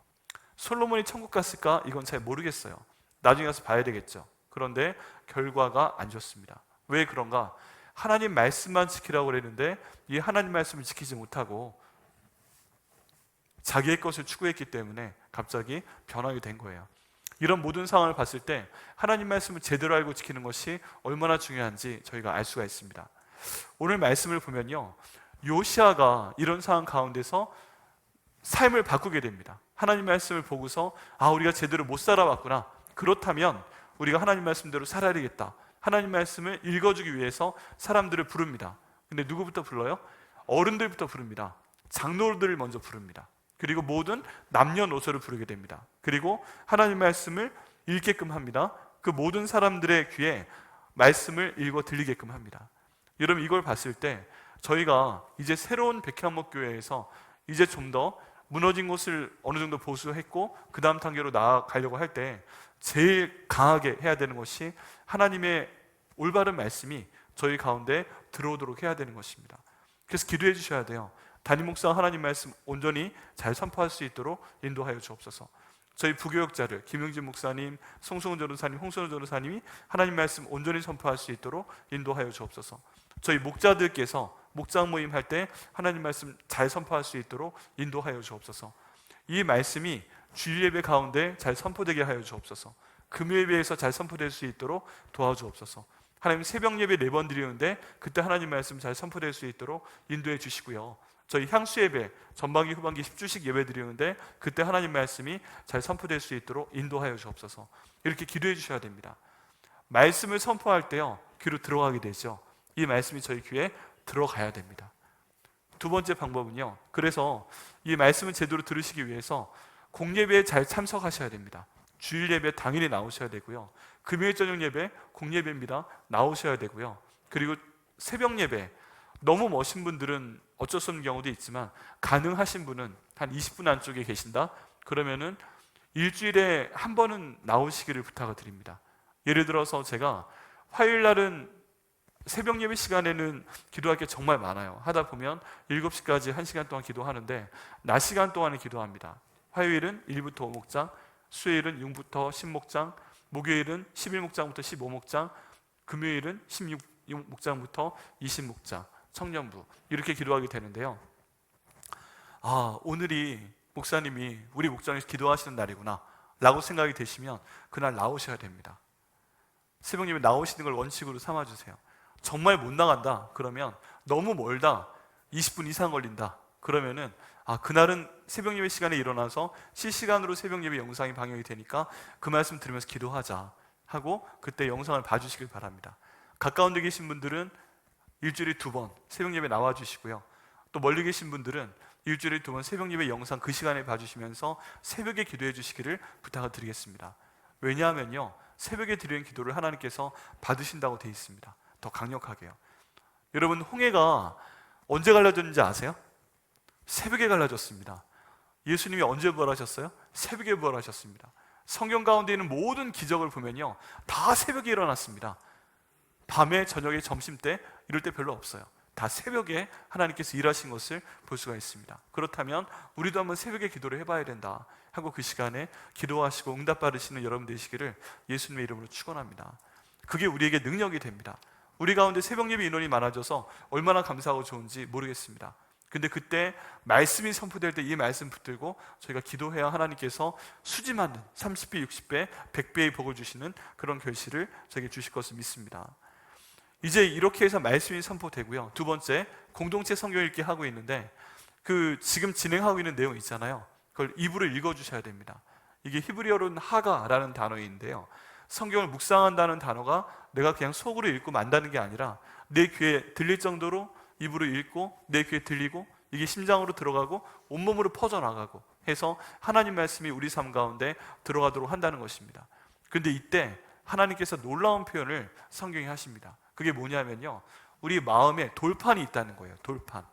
솔로몬이 천국 갔을까? 이건 잘 모르겠어요. 나중에 가서 봐야 되겠죠. 그런데 결과가 안 좋습니다. 왜 그런가? 하나님 말씀만 지키라고 그랬는데 이 하나님 말씀을 지키지 못하고 자기의 것을 추구했기 때문에 갑자기 변하게 된 거예요. 이런 모든 상황을 봤을 때 하나님 말씀을 제대로 알고 지키는 것이 얼마나 중요한지 저희가 알 수가 있습니다. 오늘 말씀을 보면요, 요시아가 이런 상황 가운데서 삶을 바꾸게 됩니다. 하나님 말씀을 보고서 우리가 제대로 못 살아왔구나, 그렇다면 우리가 하나님 말씀대로 살아야 되겠다, 하나님 말씀을 읽어주기 위해서 사람들을 부릅니다. 근데 누구부터 불러요? 어른들부터 부릅니다. 장로들을 먼저 부릅니다. 그리고 모든 남녀노소를 부르게 됩니다. 그리고 하나님 말씀을 읽게끔 합니다. 그 모든 사람들의 귀에 말씀을 읽어 들리게끔 합니다. 여러분, 이걸 봤을 때 저희가 이제 새로운 백향목 교회에서 이제 좀 더 무너진 곳을 어느 정도 보수했고 그 다음 단계로 나아가려고 할 때 제일 강하게 해야 되는 것이 하나님의 올바른 말씀이 저희 가운데 들어오도록 해야 되는 것입니다. 그래서 기도해 주셔야 돼요. 담임 목사가 하나님 말씀 온전히 잘 선포할 수 있도록 인도하여 주옵소서. 저희 부교역자를 김용진 목사님, 송승훈 전도사님, 홍선우 전도사님이 하나님 말씀 온전히 선포할 수 있도록 인도하여 주옵소서. 저희 목자들께서 목장 모임 할 때 하나님 말씀 잘 선포할 수 있도록 인도하여 주옵소서. 이 말씀이 주일 예배 가운데 잘 선포되게 하여 주옵소서. 금요 예배에서 잘 선포될 수 있도록 도와주옵소서. 하나님 새벽 예배 4번 드리는데 그때 하나님 말씀 잘 선포될 수 있도록 인도해 주시고요. 저희 향수 예배 전반기 후반기 10주씩 예배 드리는데 그때 하나님 말씀이 잘 선포될 수 있도록 인도하여 주옵소서. 이렇게 기도해 주셔야 됩니다. 말씀을 선포할 때요 귀로 들어가게 되죠. 이 말씀이 저희 귀에 들어가야 됩니다. 두 번째 방법은요, 그래서 이 말씀을 제대로 들으시기 위해서 공예배에 잘 참석하셔야 됩니다. 주일 예배 당일에 나오셔야 되고요. 금요일 저녁 예배 공예배입니다. 나오셔야 되고요. 그리고 새벽 예배 너무 멋진 분들은 어쩔 수 없는 경우도 있지만, 가능하신 분은 한 20분 안쪽에 계신다? 그러면은 일주일에 한 번은 나오시기를 부탁을 드립니다. 예를 들어서 제가 화요일 날은 새벽 예배 시간에는 기도할 게 정말 많아요. 하다 보면 7시까지 1시간 동안 기도하는데 낮 시간 동안에 기도합니다. 화요일은 1부터 5목장, 수요일은 6부터 10목장, 목요일은 11목장부터 15목장, 금요일은 16목장부터 20목장, 청년부, 이렇게 기도하게 되는데요. 오늘이 목사님이 우리 목장에서 기도하시는 날이구나 라고 생각이 되시면 그날 나오셔야 됩니다. 새벽 예배 나오시는 걸 원칙으로 삼아주세요. 정말 못 나간다 그러면, 너무 멀다, 20분 이상 걸린다 그러면은 그날은 새벽 예배 시간에 일어나서 실시간으로 새벽 예배 영상이 방영이 되니까 그 말씀 들으면서 기도하자 하고 그때 영상을 봐주시길 바랍니다. 가까운 데 계신 분들은 일주일에 2번 새벽 예배 나와주시고요. 또 멀리 계신 분들은 일주일에 2번 새벽 예배 영상 그 시간에 봐주시면서 새벽에 기도해 주시기를 부탁을 드리겠습니다. 왜냐하면요, 새벽에 드리는 기도를 하나님께서 받으신다고 되어 있습니다. 더 강력하게요. 여러분, 홍해가 언제 갈라졌는지 아세요? 새벽에 갈라졌습니다. 예수님이 언제 부활하셨어요? 새벽에 부활하셨습니다. 성경 가운데 있는 모든 기적을 보면요, 다 새벽에 일어났습니다. 밤에, 저녁에, 점심때 이럴 때 별로 없어요. 다 새벽에 하나님께서 일하신 것을 볼 수가 있습니다. 그렇다면 우리도 한번 새벽에 기도를 해봐야 된다 하고 그 시간에 기도하시고 응답 받으시는 여러분 되시기를 예수님의 이름으로 축원합니다. 그게 우리에게 능력이 됩니다. 우리 가운데 새벽 예배 인원이 많아져서 얼마나 감사하고 좋은지 모르겠습니다. 근데 그때 말씀이 선포될 때 이 말씀 붙들고 저희가 기도해야 하나님께서 수지 맞는 30배, 60배, 100배의 복을 주시는 그런 결실을 저에게 주실 것을 믿습니다. 이제 이렇게 해서 말씀이 선포되고요. 두 번째, 공동체 성경 읽기 하고 있는데 지금 진행하고 있는 내용 있잖아요. 그걸 입으로 읽어주셔야 됩니다. 이게 히브리어로는 하가라는 단어인데요, 성경을 묵상한다는 단어가 내가 그냥 속으로 읽고 만다는 게 아니라 내 귀에 들릴 정도로 입으로 읽고 내 귀에 들리고 이게 심장으로 들어가고 온몸으로 퍼져나가고 해서 하나님 말씀이 우리 삶 가운데 들어가도록 한다는 것입니다. 그런데 이때 하나님께서 놀라운 표현을 성경에 하십니다. 그게 뭐냐면요, 우리 마음에 돌판이 있다는 거예요. 돌판.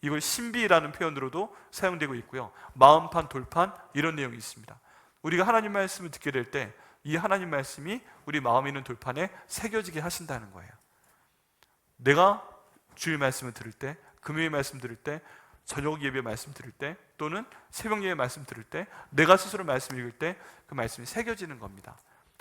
이걸 신비라는 표현으로도 사용되고 있고요, 마음판, 돌판, 이런 내용이 있습니다. 우리가 하나님 말씀을 듣게 될 때 이 하나님 말씀이 우리 마음에 있는 돌판에 새겨지게 하신다는 거예요. 내가 주일 말씀을 들을 때, 금요일 말씀 들을 때, 저녁 예배 말씀 들을 때, 또는 새벽 예배 말씀 들을 때, 내가 스스로 말씀 읽을 때 그 말씀이 새겨지는 겁니다.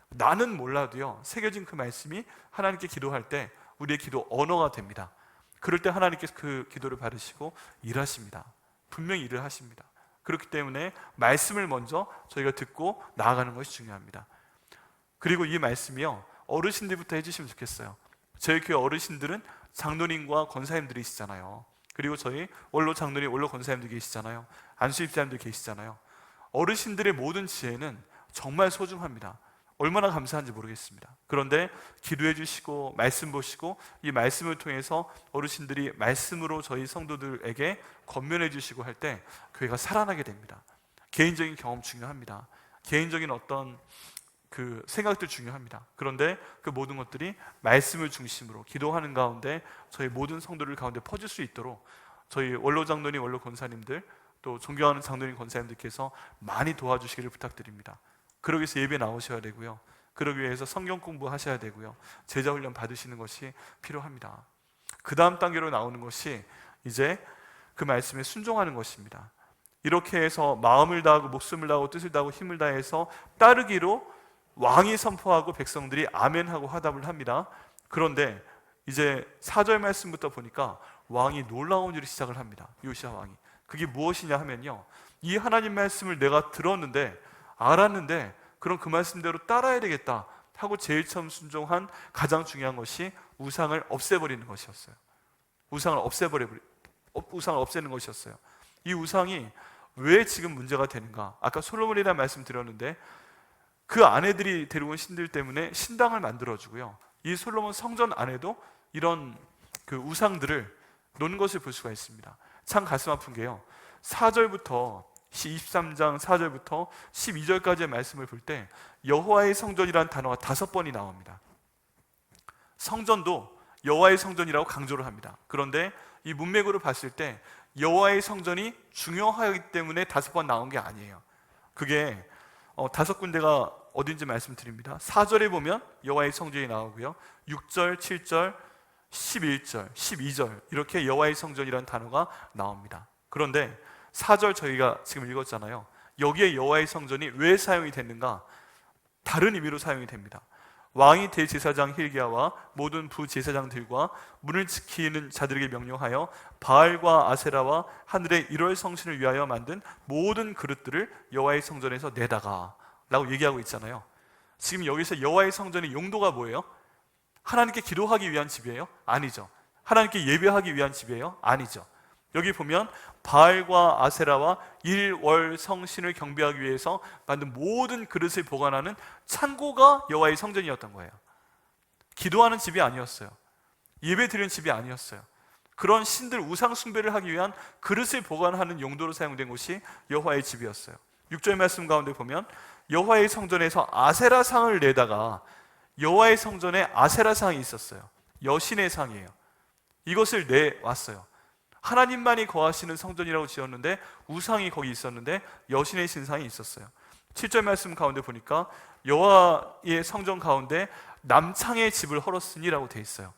나는 몰라도요, 새겨진 그 말씀이 하나님께 기도할 때 우리의 기도 언어가 됩니다. 그럴 때 하나님께서 그 기도를 받으시고 일하십니다. 분명히 일을 하십니다. 그렇기 때문에 말씀을 먼저 저희가 듣고 나아가는 것이 중요합니다. 그리고 이 말씀이요, 어르신들부터 해주시면 좋겠어요. 저희 교회 어르신들은 장로님과 권사님들이시잖아요. 그리고 저희 원로 장로님, 원로 권사님들 계시잖아요. 안수입자님들 계시잖아요. 어르신들의 모든 지혜는 정말 소중합니다. 얼마나 감사한지 모르겠습니다. 그런데 기도해 주시고 말씀 보시고 이 말씀을 통해서 어르신들이 말씀으로 저희 성도들에게 권면해 주시고 할 때 교회가 살아나게 됩니다. 개인적인 경험 중요합니다. 개인적인 어떤 생각들 중요합니다. 그런데 그 모든 것들이 말씀을 중심으로 기도하는 가운데 저희 모든 성도들 가운데 퍼질 수 있도록 저희 원로 장로님, 원로 권사님들, 또 존경하는 장로님, 권사님들께서 많이 도와주시기를 부탁드립니다. 그러기 위해서 예배 나오셔야 되고요, 그러기 위해서 성경 공부하셔야 되고요, 제자 훈련 받으시는 것이 필요합니다. 그 다음 단계로 나오는 것이 이제 그 말씀에 순종하는 것입니다. 이렇게 해서 마음을 다하고 목숨을 다하고 뜻을 다하고 힘을 다해서 따르기로 왕이 선포하고 백성들이 아멘하고 화답을 합니다. 그런데 이제 4절 말씀부터 보니까 왕이 놀라운 일을 시작을 합니다. 요시야 왕이. 그게 무엇이냐 하면요, 이 하나님 말씀을 내가 들었는데, 알았는데 그럼 그 말씀대로 따라야 되겠다 하고 제일 처음 순종한 가장 중요한 것이 우상을 없애버리는 것이었어요. 우상을 없애는 것이었어요. 이 우상이 왜 지금 문제가 되는가? 아까 솔로몬이라는 말씀 드렸는데 그 아내들이 데려온 신들 때문에 신당을 만들어주고요, 이 솔로몬 성전 안에도 이런 그 우상들을 놓은 것을 볼 수가 있습니다. 참 가슴 아픈 게요, 4절부터 23장 4절부터 12절까지의 말씀을 볼 때 여호와의 성전이라는 단어가 5번이 나옵니다. 성전도 여호와의 성전이라고 강조를 합니다. 그런데 이 문맥으로 봤을 때 여호와의 성전이 중요하기 때문에 5번 나온 게 아니에요. 그게 5군데가 어딘지 말씀드립니다. 4절에 보면 여호와의 성전이 나오고요, 6절, 7절, 11절, 12절 이렇게 여호와의 성전이라는 단어가 나옵니다. 그런데 4절 저희가 지금 읽었잖아요. 여기에 여호와의 성전이 왜 사용이 됐는가? 다른 의미로 사용이 됩니다. 왕이 대제사장 hil기야와 모든 부제사장들과 문을 지키는 자들에게 명령하여 바알과 아세라와 하늘의 1월 성신을 위하여 만든 모든 그릇들을 여호와의 성전에서 내다가 라고 얘기하고 있잖아요. 지금 여기서 여호와의 성전의 용도가 뭐예요? 하나님께 기도하기 위한 집이에요? 아니죠. 하나님께 예배하기 위한 집이에요? 아니죠. 여기 보면 바알과 아세라와 일월 성신을 경배하기 위해서 만든 모든 그릇을 보관하는 창고가 여호와의 성전이었던 거예요. 기도하는 집이 아니었어요. 예배 드리는 집이 아니었어요. 그런 신들 우상 숭배를 하기 위한 그릇을 보관하는 용도로 사용된 곳이 여호와의 집이었어요. 6절 말씀 가운데 보면 여호와의 성전에서 아세라 상을 내다가, 여호와의 성전에 아세라 상이 있었어요. 여신의 상이에요. 이것을 내왔어요. 하나님만이 거하시는 성전이라고 지었는데 우상이 거기 있었는데 여신의 신상이 있었어요. 7절 말씀 가운데 보니까 여호와의 성전 가운데 남창의 집을 헐었으니라고 돼 있어요.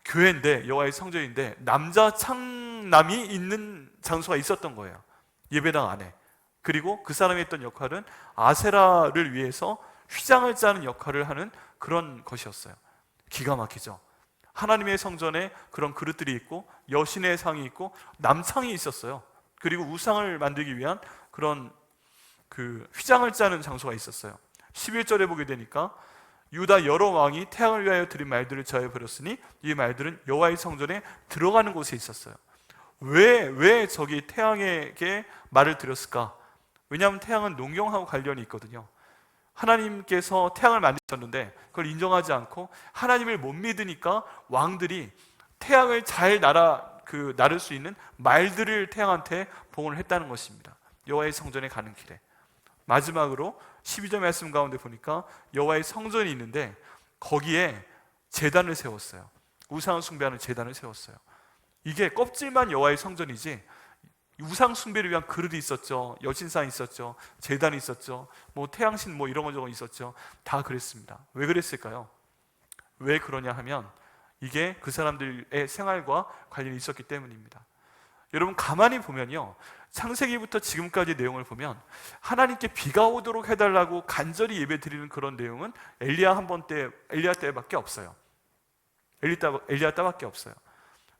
교회인데, 여호와의 성전인데 남자 창남이 있는 장소가 있었던 거예요. 예배당 안에. 그리고 그 사람이 했던 역할은 아세라를 위해서 휘장을 짜는 역할을 하는 그런 것이었어요. 기가 막히죠. 하나님의 성전에 그런 그릇들이 있고 여신의 상이 있고 남창이 있었어요. 그리고 우상을 만들기 위한 그런 휘장을 짜는 장소가 있었어요. 11절에 보게 되니까 유다 여러 왕이 태양을 위하여 드린 말들을 저해 버렸으니 이 말들은 여호와의 성전에 들어가는 곳에 있었어요. 왜 저기 태양에게 말을 드렸을까? 왜냐하면 태양은 농경하고 관련이 있거든요. 하나님께서 태양을 만드셨는데 그걸 인정하지 않고 하나님을 못 믿으니까 왕들이 태양을 잘 나를 수 있는 말들을 태양한테 봉헌을 했다는 것입니다. 여호와의 성전에 가는 길에. 마지막으로 12절 말씀 가운데 보니까 여호와의 성전이 있는데 거기에 제단을 세웠어요. 우상 숭배하는 제단을 세웠어요. 이게 껍질만 여호와의 성전이지 우상 숭배를 위한 그릇이 있었죠. 여신상이 있었죠. 제단이 있었죠. 태양신 이런 거 저거 있었죠. 다 그랬습니다. 왜 그랬을까요? 왜 그러냐 하면 이게 그 사람들의 생활과 관련이 있었기 때문입니다. 여러분 가만히 보면요, 창세기부터 지금까지 내용을 보면 하나님께 비가 오도록 해달라고 간절히 예배 드리는 그런 내용은 엘리야 때밖에 없어요. 엘리야 때밖에 없어요.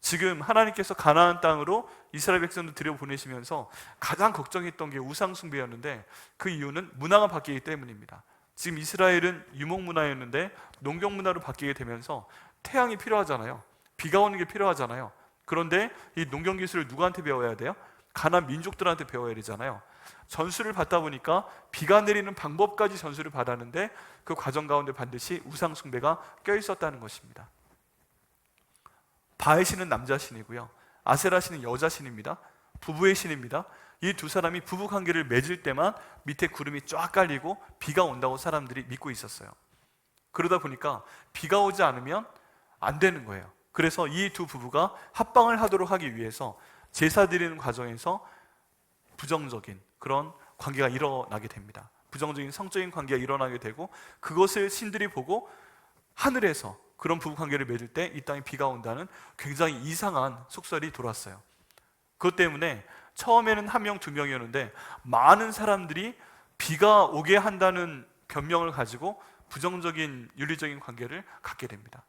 지금 하나님께서 가나안 땅으로 이스라엘 백성들 들여보내시면서 가장 걱정했던 게 우상 숭배였는데 그 이유는 문화가 바뀌기 때문입니다. 지금 이스라엘은 유목 문화였는데 농경 문화로 바뀌게 되면서 태양이 필요하잖아요. 비가 오는 게 필요하잖아요. 그런데 이 농경 기술을 누구한테 배워야 돼요? 가나안 민족들한테 배워야 되잖아요. 전수를 받다 보니까 비가 내리는 방법까지 전수를 받았는데 그 과정 가운데 반드시 우상 숭배가 껴있었다는 것입니다. 바알 신은 남자 신이고요, 아세라 신은 여자 신입니다. 부부의 신입니다. 이 두 사람이 부부 관계를 맺을 때만 밑에 구름이 쫙 깔리고 비가 온다고 사람들이 믿고 있었어요. 그러다 보니까 비가 오지 않으면 안 되는 거예요. 그래서 이 두 부부가 합방을 하도록 하기 위해서 제사 드리는 과정에서 부정적인 그런 관계가 일어나게 됩니다. 부정적인 성적인 관계가 일어나게 되고 그것을 신들이 보고 하늘에서 그런 부부관계를 맺을 때 이 땅에 비가 온다는 굉장히 이상한 속설이 돌았어요. 그것 때문에 처음에는 1명, 2명이었는데 많은 사람들이 비가 오게 한다는 변명을 가지고 부정적인 윤리적인 관계를 갖게 됩니다.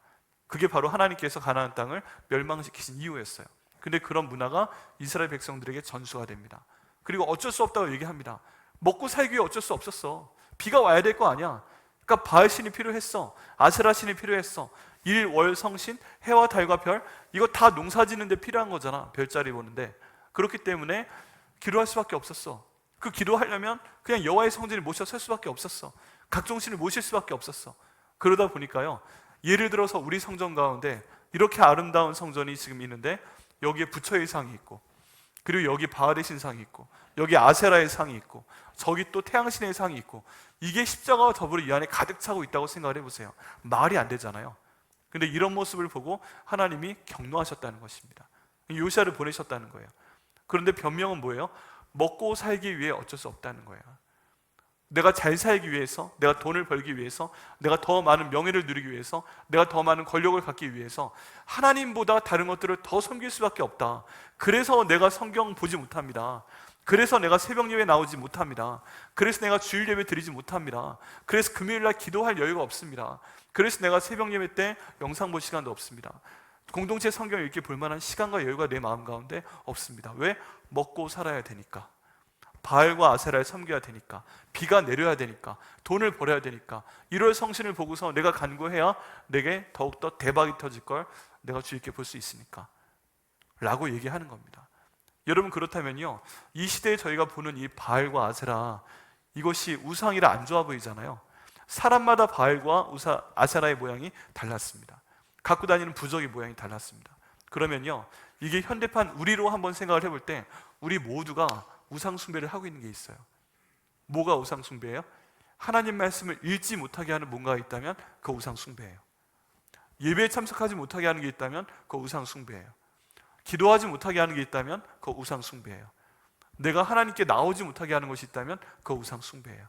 그게 바로 하나님께서 가나안 땅을 멸망시키신 이유였어요. 근데 그런 문화가 이스라엘 백성들에게 전수가 됩니다. 그리고 어쩔 수 없다고 얘기합니다. 먹고 살기 위해 어쩔 수 없었어. 비가 와야 될 거 아니야. 그러니까 바알 신이 필요했어. 아세라 신이 필요했어. 일, 월, 성신, 해와 달과 별, 이거 다 농사 짓는데 필요한 거잖아. 별자리 보는데. 그렇기 때문에 기도할 수밖에 없었어. 그 기도하려면 그냥 여호와의 성전에 모셔 설 수밖에 없었어. 각종 신을 모실 수밖에 없었어. 그러다 보니까요, 예를 들어서 우리 성전 가운데 이렇게 아름다운 성전이 지금 있는데 여기에 부처의 상이 있고, 그리고 여기 바알의 신상이 있고, 여기 아세라의 상이 있고, 저기 또 태양신의 상이 있고, 이게 십자가와 더불어 이 안에 가득 차고 있다고 생각을 해보세요. 말이 안 되잖아요. 근데 이런 모습을 보고 하나님이 격노하셨다는 것입니다. 요시야를 보내셨다는 거예요. 그런데 변명은 뭐예요? 먹고 살기 위해 어쩔 수 없다는 거예요. 내가 잘 살기 위해서, 내가 돈을 벌기 위해서, 내가 더 많은 명예를 누리기 위해서, 내가 더 많은 권력을 갖기 위해서 하나님보다 다른 것들을 더 섬길 수밖에 없다. 그래서 내가 성경 보지 못합니다. 그래서 내가 새벽 예배 나오지 못합니다. 그래서 내가 주일 예배 드리지 못합니다. 그래서 금요일 날 기도할 여유가 없습니다. 그래서 내가 새벽 예배 때 영상 볼 시간도 없습니다. 공동체 성경을 읽게 볼 만한 시간과 여유가 내 마음 가운데 없습니다. 왜? 먹고 살아야 되니까. 바알과 아세라를 섬겨야 되니까, 비가 내려야 되니까, 돈을 벌어야 되니까, 1월 성신을 보고서 내가 간구해야 내게 더욱더 대박이 터질 걸 내가 주님께 볼 수 있으니까 라고 얘기하는 겁니다. 여러분, 그렇다면요, 이 시대에 저희가 보는 이 바알과 아세라, 이것이 우상이라 안 좋아 보이잖아요. 사람마다 바알과 아세라의 모양이 달랐습니다. 갖고 다니는 부적의 모양이 달랐습니다. 그러면요, 이게 현대판 우리로 한번 생각을 해볼 때 우리 모두가 우상 숭배를 하고 있는 게 있어요. 뭐가 우상 숭배예요? 하나님 말씀을 읽지 못하게 하는 뭔가가 있다면 그거 우상 숭배예요. 예배에 참석하지 못하게 하는 게 있다면 그거 우상 숭배예요. 기도하지 못하게 하는 게 있다면 그거 우상 숭배예요. 내가 하나님께 나오지 못하게 하는 것이 있다면 그거 우상 숭배예요.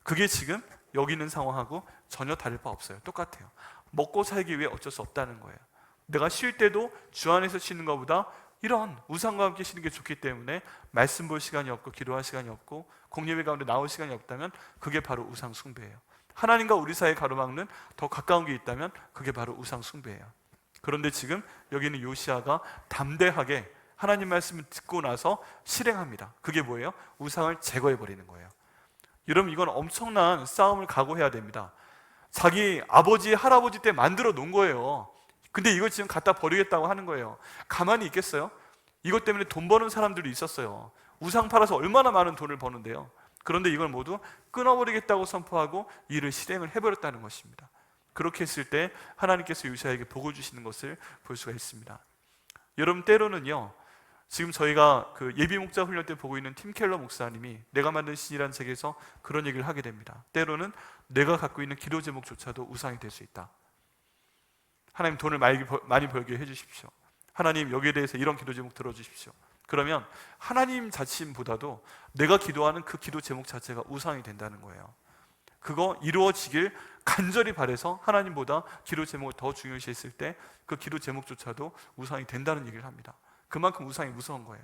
그게 지금 여기 있는 상황하고 전혀 다를 바 없어요. 똑같아요. 먹고 살기 위해 어쩔 수 없다는 거예요. 내가 쉴 때도 주 안에서 쉬는 것보다 이런 우상과 함께 쉬는 게 좋기 때문에 말씀 볼 시간이 없고 기도할 시간이 없고 공예배 가운데 나올 시간이 없다면 그게 바로 우상 숭배예요. 하나님과 우리 사이에 가로막는 더 가까운 게 있다면 그게 바로 우상 숭배예요. 그런데 지금 여기는 요시야가 담대하게 하나님 말씀을 듣고 나서 실행합니다. 그게 뭐예요? 우상을 제거해 버리는 거예요. 여러분, 이건 엄청난 싸움을 각오해야 됩니다. 자기 아버지, 할아버지 때 만들어 놓은 거예요. 근데 이걸 지금 갖다 버리겠다고 하는 거예요. 가만히 있겠어요? 이것 때문에 돈 버는 사람들도 있었어요. 우상 팔아서 얼마나 많은 돈을 버는데요. 그런데 이걸 모두 끊어버리겠다고 선포하고 이를 실행을 해버렸다는 것입니다. 그렇게 했을 때 하나님께서 요시야에게 복을 주시는 것을 볼 수가 있습니다. 여러분, 때로는요, 지금 저희가 그 예비 목자 훈련 때 보고 있는 팀 켈러 목사님이 내가 만든 신이라는 책에서 그런 얘기를 하게 됩니다. 때로는 내가 갖고 있는 기도 제목조차도 우상이 될 수 있다. 하나님, 돈을 많이 벌게 해주십시오. 하나님, 여기에 대해서 이런 기도 제목 들어주십시오. 그러면 하나님 자신보다도 내가 기도하는 그 기도 제목 자체가 우상이 된다는 거예요. 그거 이루어지길 간절히 바라서 하나님보다 기도 제목을 더 중요시했을 때 그 기도 제목조차도 우상이 된다는 얘기를 합니다. 그만큼 우상이 무서운 거예요.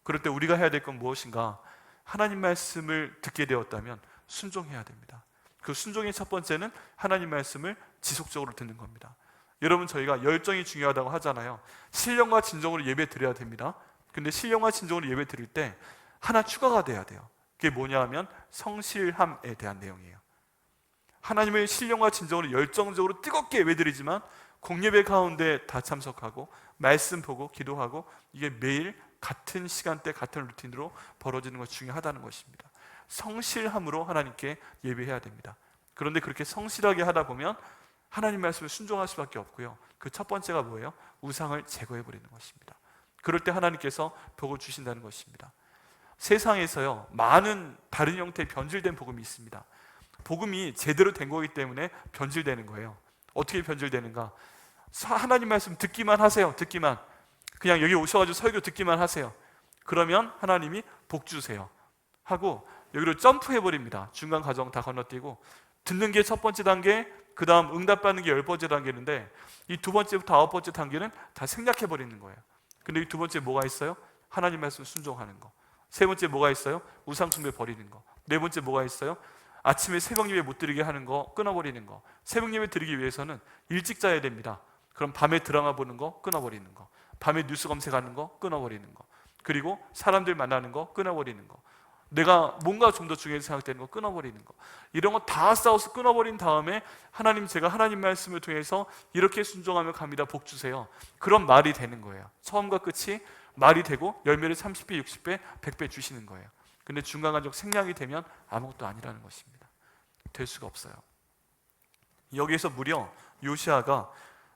그럴 때 우리가 해야 될 건 무엇인가? 하나님 말씀을 듣게 되었다면 순종해야 됩니다. 그 순종의 첫 번째는 하나님 말씀을 지속적으로 듣는 겁니다. 여러분, 저희가 열정이 중요하다고 하잖아요. 신령과 진정으로 예배 드려야 됩니다. 근데 신령과 진정으로 예배 드릴 때 하나 추가가 돼야 돼요. 그게 뭐냐 하면 성실함에 대한 내용이에요. 하나님의 신령과 진정으로 열정적으로 뜨겁게 예배 드리지만 공예배 가운데 다 참석하고 말씀 보고 기도하고 이게 매일 같은 시간대 같은 루틴으로 벌어지는 것이 중요하다는 것입니다. 성실함으로 하나님께 예배해야 됩니다. 그런데 그렇게 성실하게 하다 보면 하나님 말씀을 순종할 수밖에 없고요. 그 첫 번째가 뭐예요? 우상을 제거해버리는 것입니다. 그럴 때 하나님께서 복을 주신다는 것입니다. 세상에서요, 많은 다른 형태의 변질된 복음이 있습니다. 복음이 제대로 된 거기 때문에 변질되는 거예요. 어떻게 변질되는가? 하나님 말씀 듣기만 하세요. 듣기만. 그냥 여기 오셔가지고 설교 듣기만 하세요. 그러면 하나님이 복 주세요 하고 여기로 점프해버립니다. 중간 과정 다 건너뛰고 듣는 게 첫 번째 단계, 그 다음 응답받는 게 10번째 단계인데 이 두 번째부터 9번째 단계는 다 생략해버리는 거예요. 근데 이 두 번째 뭐가 있어요? 하나님 말씀 순종하는 거. 세 번째 뭐가 있어요? 우상 숭배 버리는 거. 네 번째 뭐가 있어요? 아침에 새벽 예배 못 드리게 하는 거, 끊어버리는 거. 새벽 예배 드리기 위해서는 일찍 자야 됩니다. 그럼 밤에 드라마 보는 거 끊어버리는 거, 밤에 뉴스 검색하는 거 끊어버리는 거, 그리고 사람들 만나는 거 끊어버리는 거, 내가 뭔가 좀 더 중요하게 생각되는 거 끊어버리는 거, 이런 거 다 싸워서 끊어버린 다음에 하나님, 제가 하나님 말씀을 통해서 이렇게 순종하며 갑니다, 복 주세요. 그런 말이 되는 거예요. 처음과 끝이 말이 되고 열매를 30배, 60배, 100배 주시는 거예요. 근데 중간간적 생략이 되면 아무것도 아니라는 것입니다. 될 수가 없어요. 여기에서 무려 요시야가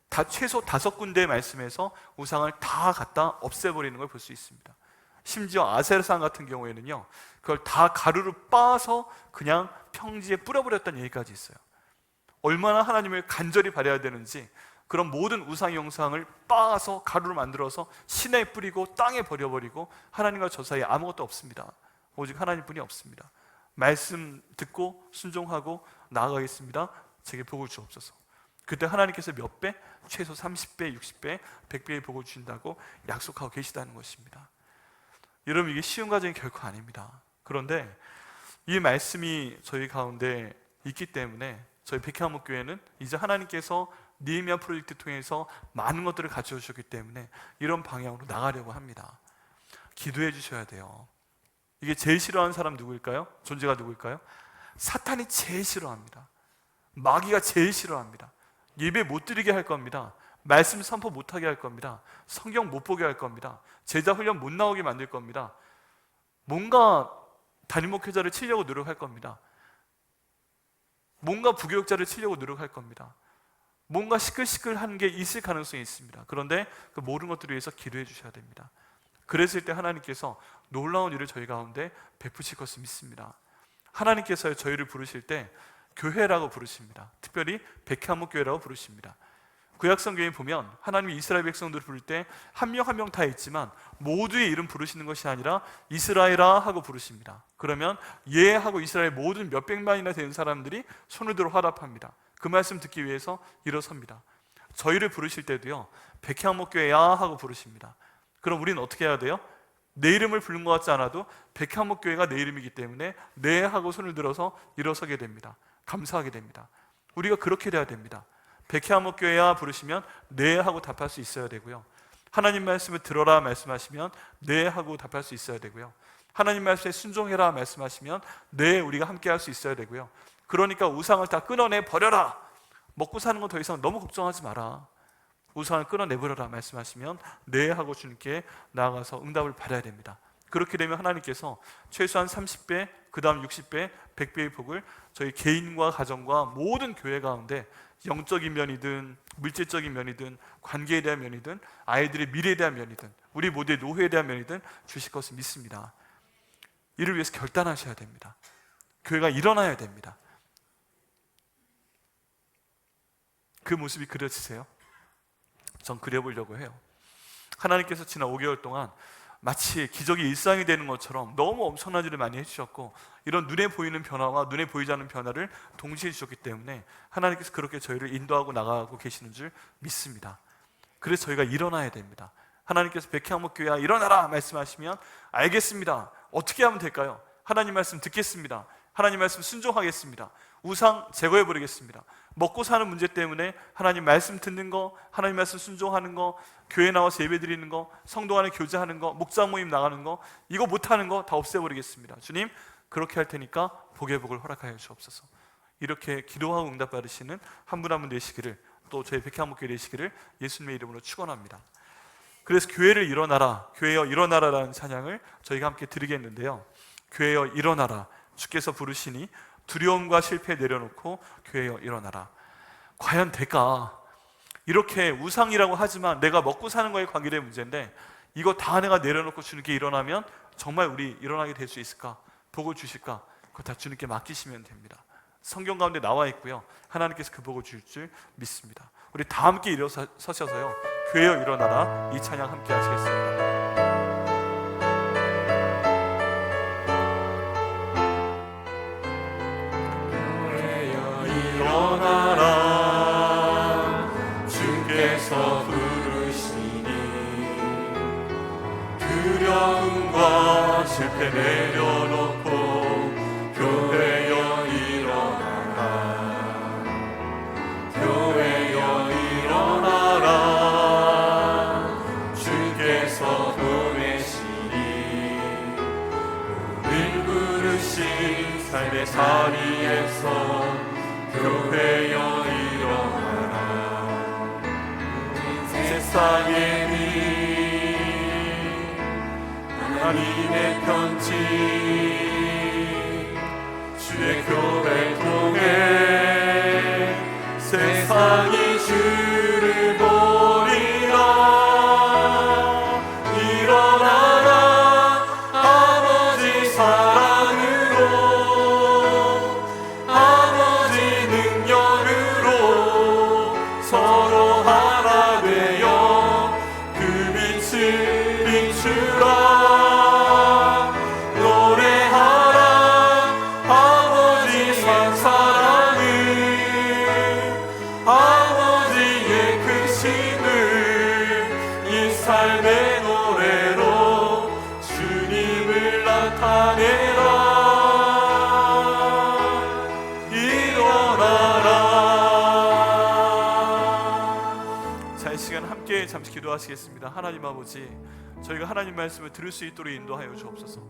다 최소 5군데의 말씀에서 우상을 다 갖다 없애버리는 걸 볼 수 있습니다. 심지어 아세라상 같은 경우에는요, 그걸 다 가루로 빻아서 그냥 평지에 뿌려버렸다는 얘기까지 있어요. 얼마나 하나님을 간절히 바라야 되는지, 그런 모든 우상 영상을 빻아서 가루로 만들어서 시내에 뿌리고 땅에 버려버리고 하나님과 저 사이에 아무것도 없습니다. 오직 하나님뿐이 없습니다. 말씀 듣고 순종하고 나아가겠습니다. 제게 복을 주옵소서. 그때 하나님께서 몇 배? 최소 30배, 60배, 100배의 복을 주신다고 약속하고 계시다는 것입니다. 여러분, 이게 쉬운 과정이 결코 아닙니다. 그런데 이 말씀이 저희 가운데 있기 때문에 저희 백향목교회는 이제 하나님께서 느헤미야 프로젝트 통해서 많은 것들을 가르쳐 주셨기 때문에 이런 방향으로 나가려고 합니다. 기도해 주셔야 돼요. 이게 제일 싫어하는 사람 누구일까요? 존재가 누구일까요? 사탄이 제일 싫어합니다. 마귀가 제일 싫어합니다. 예배 못 드리게 할 겁니다. 말씀 선포 못하게 할 겁니다. 성경 못 보게 할 겁니다. 제자 훈련 못 나오게 만들 겁니다. 뭔가 단임목회자를 치려고 노력할 겁니다. 뭔가 부교육자를 치려고 노력할 겁니다. 뭔가 시끌시끌한 게 있을 가능성이 있습니다. 그런데 그 모든 것들을 위해서 기도해 주셔야 됩니다. 그랬을 때 하나님께서 놀라운 일을 저희 가운데 베푸실 것을 믿습니다. 하나님께서 저희를 부르실 때 교회라고 부르십니다. 특별히 백향목교회라고 부르십니다. 구약성경에 보면 하나님이 이스라엘 백성들을 부를 때 한 명 한 명 다 있지만 모두의 이름 부르시는 것이 아니라 이스라엘아 하고 부르십니다. 그러면 예 하고 이스라엘 모든 몇백만이나 되는 사람들이 손을 들어 화답합니다. 그 말씀 듣기 위해서 일어섭니다. 저희를 부르실 때도요, 백향목교회야 하고 부르십니다. 그럼 우리는 어떻게 해야 돼요? 내 이름을 부른 것 같지 않아도 백향목교회가 내 이름이기 때문에 네 하고 손을 들어서 일어서게 됩니다. 감사하게 됩니다. 우리가 그렇게 돼야 됩니다. 백향목교회야 부르시면 네 하고 답할 수 있어야 되고요. 하나님 말씀을 들어라 말씀하시면 네 하고 답할 수 있어야 되고요. 하나님 말씀에 순종해라 말씀하시면 네, 우리가 함께 할 수 있어야 되고요. 그러니까 우상을 다 끊어내 버려라, 먹고 사는 건 더 이상 너무 걱정하지 마라, 우상을 끊어내버려라 말씀하시면 네 하고 주님께 나아가서 응답을 받아야 됩니다. 그렇게 되면 하나님께서 최소한 30배, 그 다음 60배, 100배의 복을 저희 개인과 가정과 모든 교회 가운데 영적인 면이든 물질적인 면이든 관계에 대한 면이든 아이들의 미래에 대한 면이든 우리 모두의 노후에 대한 면이든 주실 것을 믿습니다. 이를 위해서 결단하셔야 됩니다. 교회가 일어나야 됩니다. 그 모습이 그려지세요? 전 그려보려고 해요. 하나님께서 지난 5개월 동안 마치 기적이 일상이 되는 것처럼 너무 엄청난 일을 많이 해주셨고, 이런 눈에 보이는 변화와 눈에 보이지 않는 변화를 동시에 주셨기 때문에 하나님께서 그렇게 저희를 인도하고 나가고 계시는 줄 믿습니다. 그래서 저희가 일어나야 됩니다. 하나님께서 백향목교회야 일어나라 말씀하시면 알겠습니다. 어떻게 하면 될까요? 하나님 말씀 듣겠습니다. 하나님 말씀 순종하겠습니다. 우상 제거해버리겠습니다. 먹고 사는 문제 때문에 하나님 말씀 듣는 거, 하나님 말씀 순종하는 거, 교회 나와서 예배 드리는 거, 성도 간에 교제하는 거, 목자 모임 나가는 거, 이거 못하는 거 다 없애버리겠습니다. 주님, 그렇게 할 테니까 복의 복을 허락하여 주옵소서. 이렇게 기도하고 응답 받으시는 한 분 한 분 되시기를, 또 저희 백향목교회 되시기를 예수님의 이름으로 축원합니다. 그래서 교회를 일어나라, 교회여 일어나라라는 찬양을 저희가 함께 드리겠는데요, 교회여 일어나라, 주께서 부르시니 두려움과 실패 내려놓고 교회여 일어나라. 과연 될까? 이렇게 우상이라고 하지만 내가 먹고 사는 거에 관계된 문제인데 이거 다 내가 내려놓고 주님께 일어나면 정말 우리 일어나게 될 수 있을까? 복을 주실까? 그거 다 주님께 맡기시면 됩니다. 성경 가운데 나와 있고요, 하나님께서 그 복을 주실 줄 믿습니다. 우리 다 함께 일어서셔서요, 교회여 일어나라 이 찬양 함께 하시겠습니다. 일어나라, 주께서 부르시니 두려움과 실패 내려놓고 교회여 일어나라, 교회여 일어나라, 주께서 보내시니 오늘 부르신 삶의 자리에서 교회여 일어나라, 세상의 빛 하나님의 편지 주의 교회 통해 세상이 주를 보리라. 일어나라, 아버지 사랑으로, 아버지 능력으로 함께 기도하시겠습니다. 하나님 아버지, 저희가 하나님 말씀을 들을 수 있도록 인도하여 주옵소서.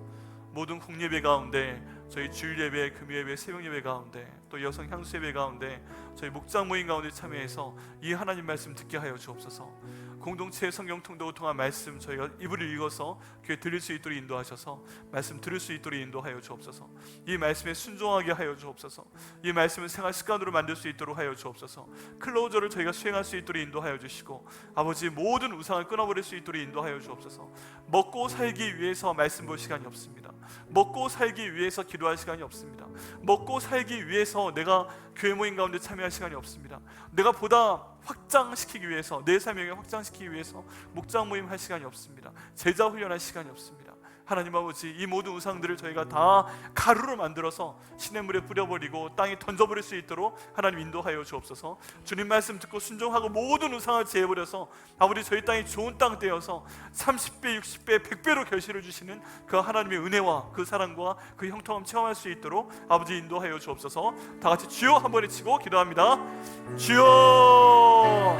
모든 공예배 가운데, 저희 주일 예배, 금요 예배, 새벽 예배 가운데, 또 여성 향수 예배 가운데, 저희 목장 모임 가운데 참여해서 이 하나님 말씀 듣게 하여 주옵소서. 공동체 성경 통독을 통한 말씀 저희가 입을 읽어서 귀에 들릴 수 있도록 인도하셔서 말씀 들을 수 있도록 인도하여 주옵소서. 이 말씀에 순종하게 하여 주옵소서. 이 말씀을 생활 습관으로 만들 수 있도록 하여 주옵소서. 클로저를 저희가 수행할 수 있도록 인도하여 주시고, 아버지 모든 우상을 끊어버릴 수 있도록 인도하여 주옵소서. 먹고 살기 위해서 말씀 볼 시간이 없습니다. 먹고 살기 위해서 기도할 시간이 없습니다. 먹고 살기 위해서 내가 교회 모임 가운데 참여할 시간이 없습니다. 내가 보다 확장시키기 위해서, 내 삶을 확장시키기 위해서 목장 모임 할 시간이 없습니다. 제자 훈련할 시간이 없습니다. 하나님 아버지, 이 모든 우상들을 저희가 다 가루로 만들어서 시냇물에 뿌려버리고 땅에 던져버릴 수 있도록 하나님 인도하여 주옵소서. 주님 말씀 듣고 순종하고 모든 우상을 제해버려서 아버지 저희 땅이 좋은 땅 되어서 30배, 60배, 100배로 결실을 주시는 그 하나님의 은혜와 그 사랑과 그 형통함 체험할 수 있도록 아버지 인도하여 주옵소서. 다 같이 주여 한 번에 치고 기도합니다. 주여.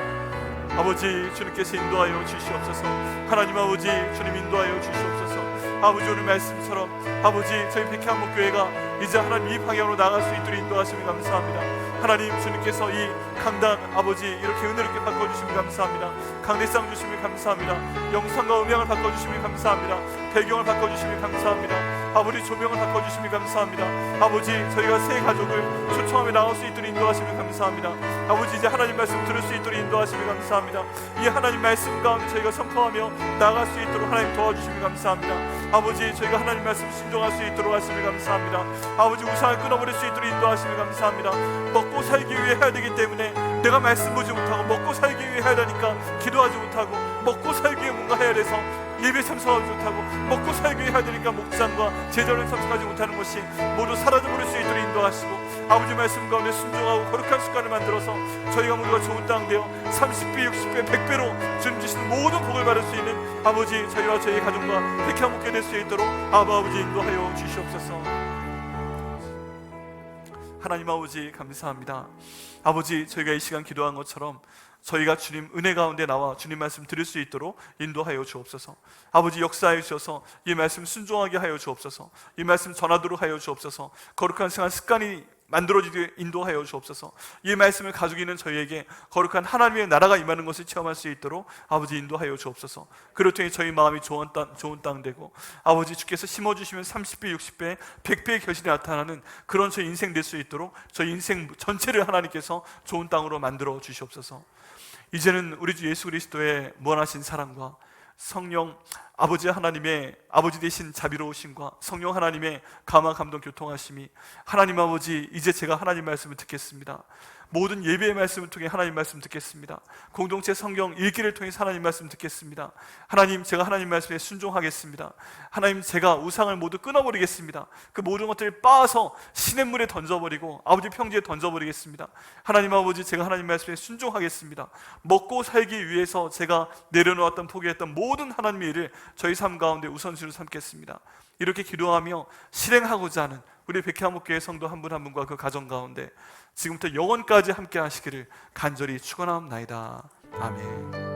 아버지, 주님께서 인도하여 주시옵소서. 하나님 아버지, 주님 인도하여 주시옵소서. 아버지, 오늘 말씀처럼 아버지 저희 백향목교회가 이제 하나님 이 방향으로 나갈 수 있도록 인도하시면 감사합니다. 하나님, 주님께서 이 강단 아버지 이렇게 은혜롭게 바꿔주시면 감사합니다. 강대상 주시면 감사합니다. 영상과 음향을 바꿔주시면 감사합니다. 배경을 바꿔주시면 감사합니다. 아버지 조명을 바꿔주시면 감사합니다. 아버지, 저희가 새 가족을 초청하며 나올 수 있도록 인도하시면 감사합니다. 아버지, 이제 하나님 말씀 들을 수 있도록 인도하시면 감사합니다. 이 하나님 말씀 가운데 저희가 선포하며 나아갈 수 있도록 하나님 도와주시면 감사합니다. 아버지, 저희가 하나님 말씀 순종할 수 있도록 하시면 감사합니다. 아버지, 우상을 끊어버릴 수 있도록 인도하시면 감사합니다. 먹고 살기 위해 해야 되기 때문에 내가 말씀 보지 못하고, 먹고 살기 위해 해야 되니까 기도하지 못하고, 먹고 살기 위해 뭔가 해야 돼서 예배 참석하지 못하고, 먹고 살기 위해 해야 되니까 목장과 제자를 참석하지 못하는 것이 모두 사라져버릴 수 있도록 인도하시고, 아버지 말씀 가운데 순종하고 거룩한 습관을 만들어서 저희가 모두가 좋은 땅 되어 30배, 60배, 100배로 주님 주시는 모든 복을 받을 수 있는 아버지 저희와 저희 가정과 백향목게 될 수 있도록 아버지 인도하여 주시옵소서. 하나님 아버지 감사합니다. 아버지, 저희가 이 시간 기도한 것처럼 저희가 주님 은혜 가운데 나와 주님 말씀 들을 수 있도록 인도하여 주옵소서. 아버지, 역사하여 주셔서 이 말씀 순종하게 하여 주옵소서. 이 말씀 전하도록 하여 주옵소서. 거룩한 생활 습관이 만들어지게 인도하여 주옵소서. 이 말씀을 가지고 있는 저희에게 거룩한 하나님의 나라가 임하는 것을 체험할 수 있도록 아버지 인도하여 주옵소서. 그렇더니 저희 마음이 좋은 땅 되고, 아버지 주께서 심어주시면 30배, 60배, 100배의 결실이 나타나는 그런 저희 인생 될 수 있도록 저희 인생 전체를 하나님께서 좋은 땅으로 만들어 주시옵소서. 이제는 우리 주 예수 그리스도의 무한하신 사랑과 성령 아버지 하나님의 아버지 되신 자비로우심과 성령 하나님의 감화 감동 교통하심이, 하나님 아버지, 이제 제가 하나님 말씀을 듣겠습니다. 모든 예배의 말씀을 통해 하나님 말씀 듣겠습니다. 공동체 성경 읽기를 통해 하나님 말씀 듣겠습니다. 하나님, 제가 하나님 말씀에 순종하겠습니다. 하나님, 제가 우상을 모두 끊어버리겠습니다. 그 모든 것들을 빻아서 시냇물에 던져버리고 아버지 평지에 던져버리겠습니다. 하나님 아버지, 제가 하나님 말씀에 순종하겠습니다. 먹고 살기 위해서 제가 내려놓았던 포기했던 모든 하나님의 일을 저희 삶 가운데 우선순위로 삼겠습니다. 이렇게 기도하며 실행하고자 하는 우리 백향목교회 성도 한 분 한 분과 그 가정 가운데 지금부터 영원까지 함께 하시기를 간절히 축원하옵나이다. 아멘.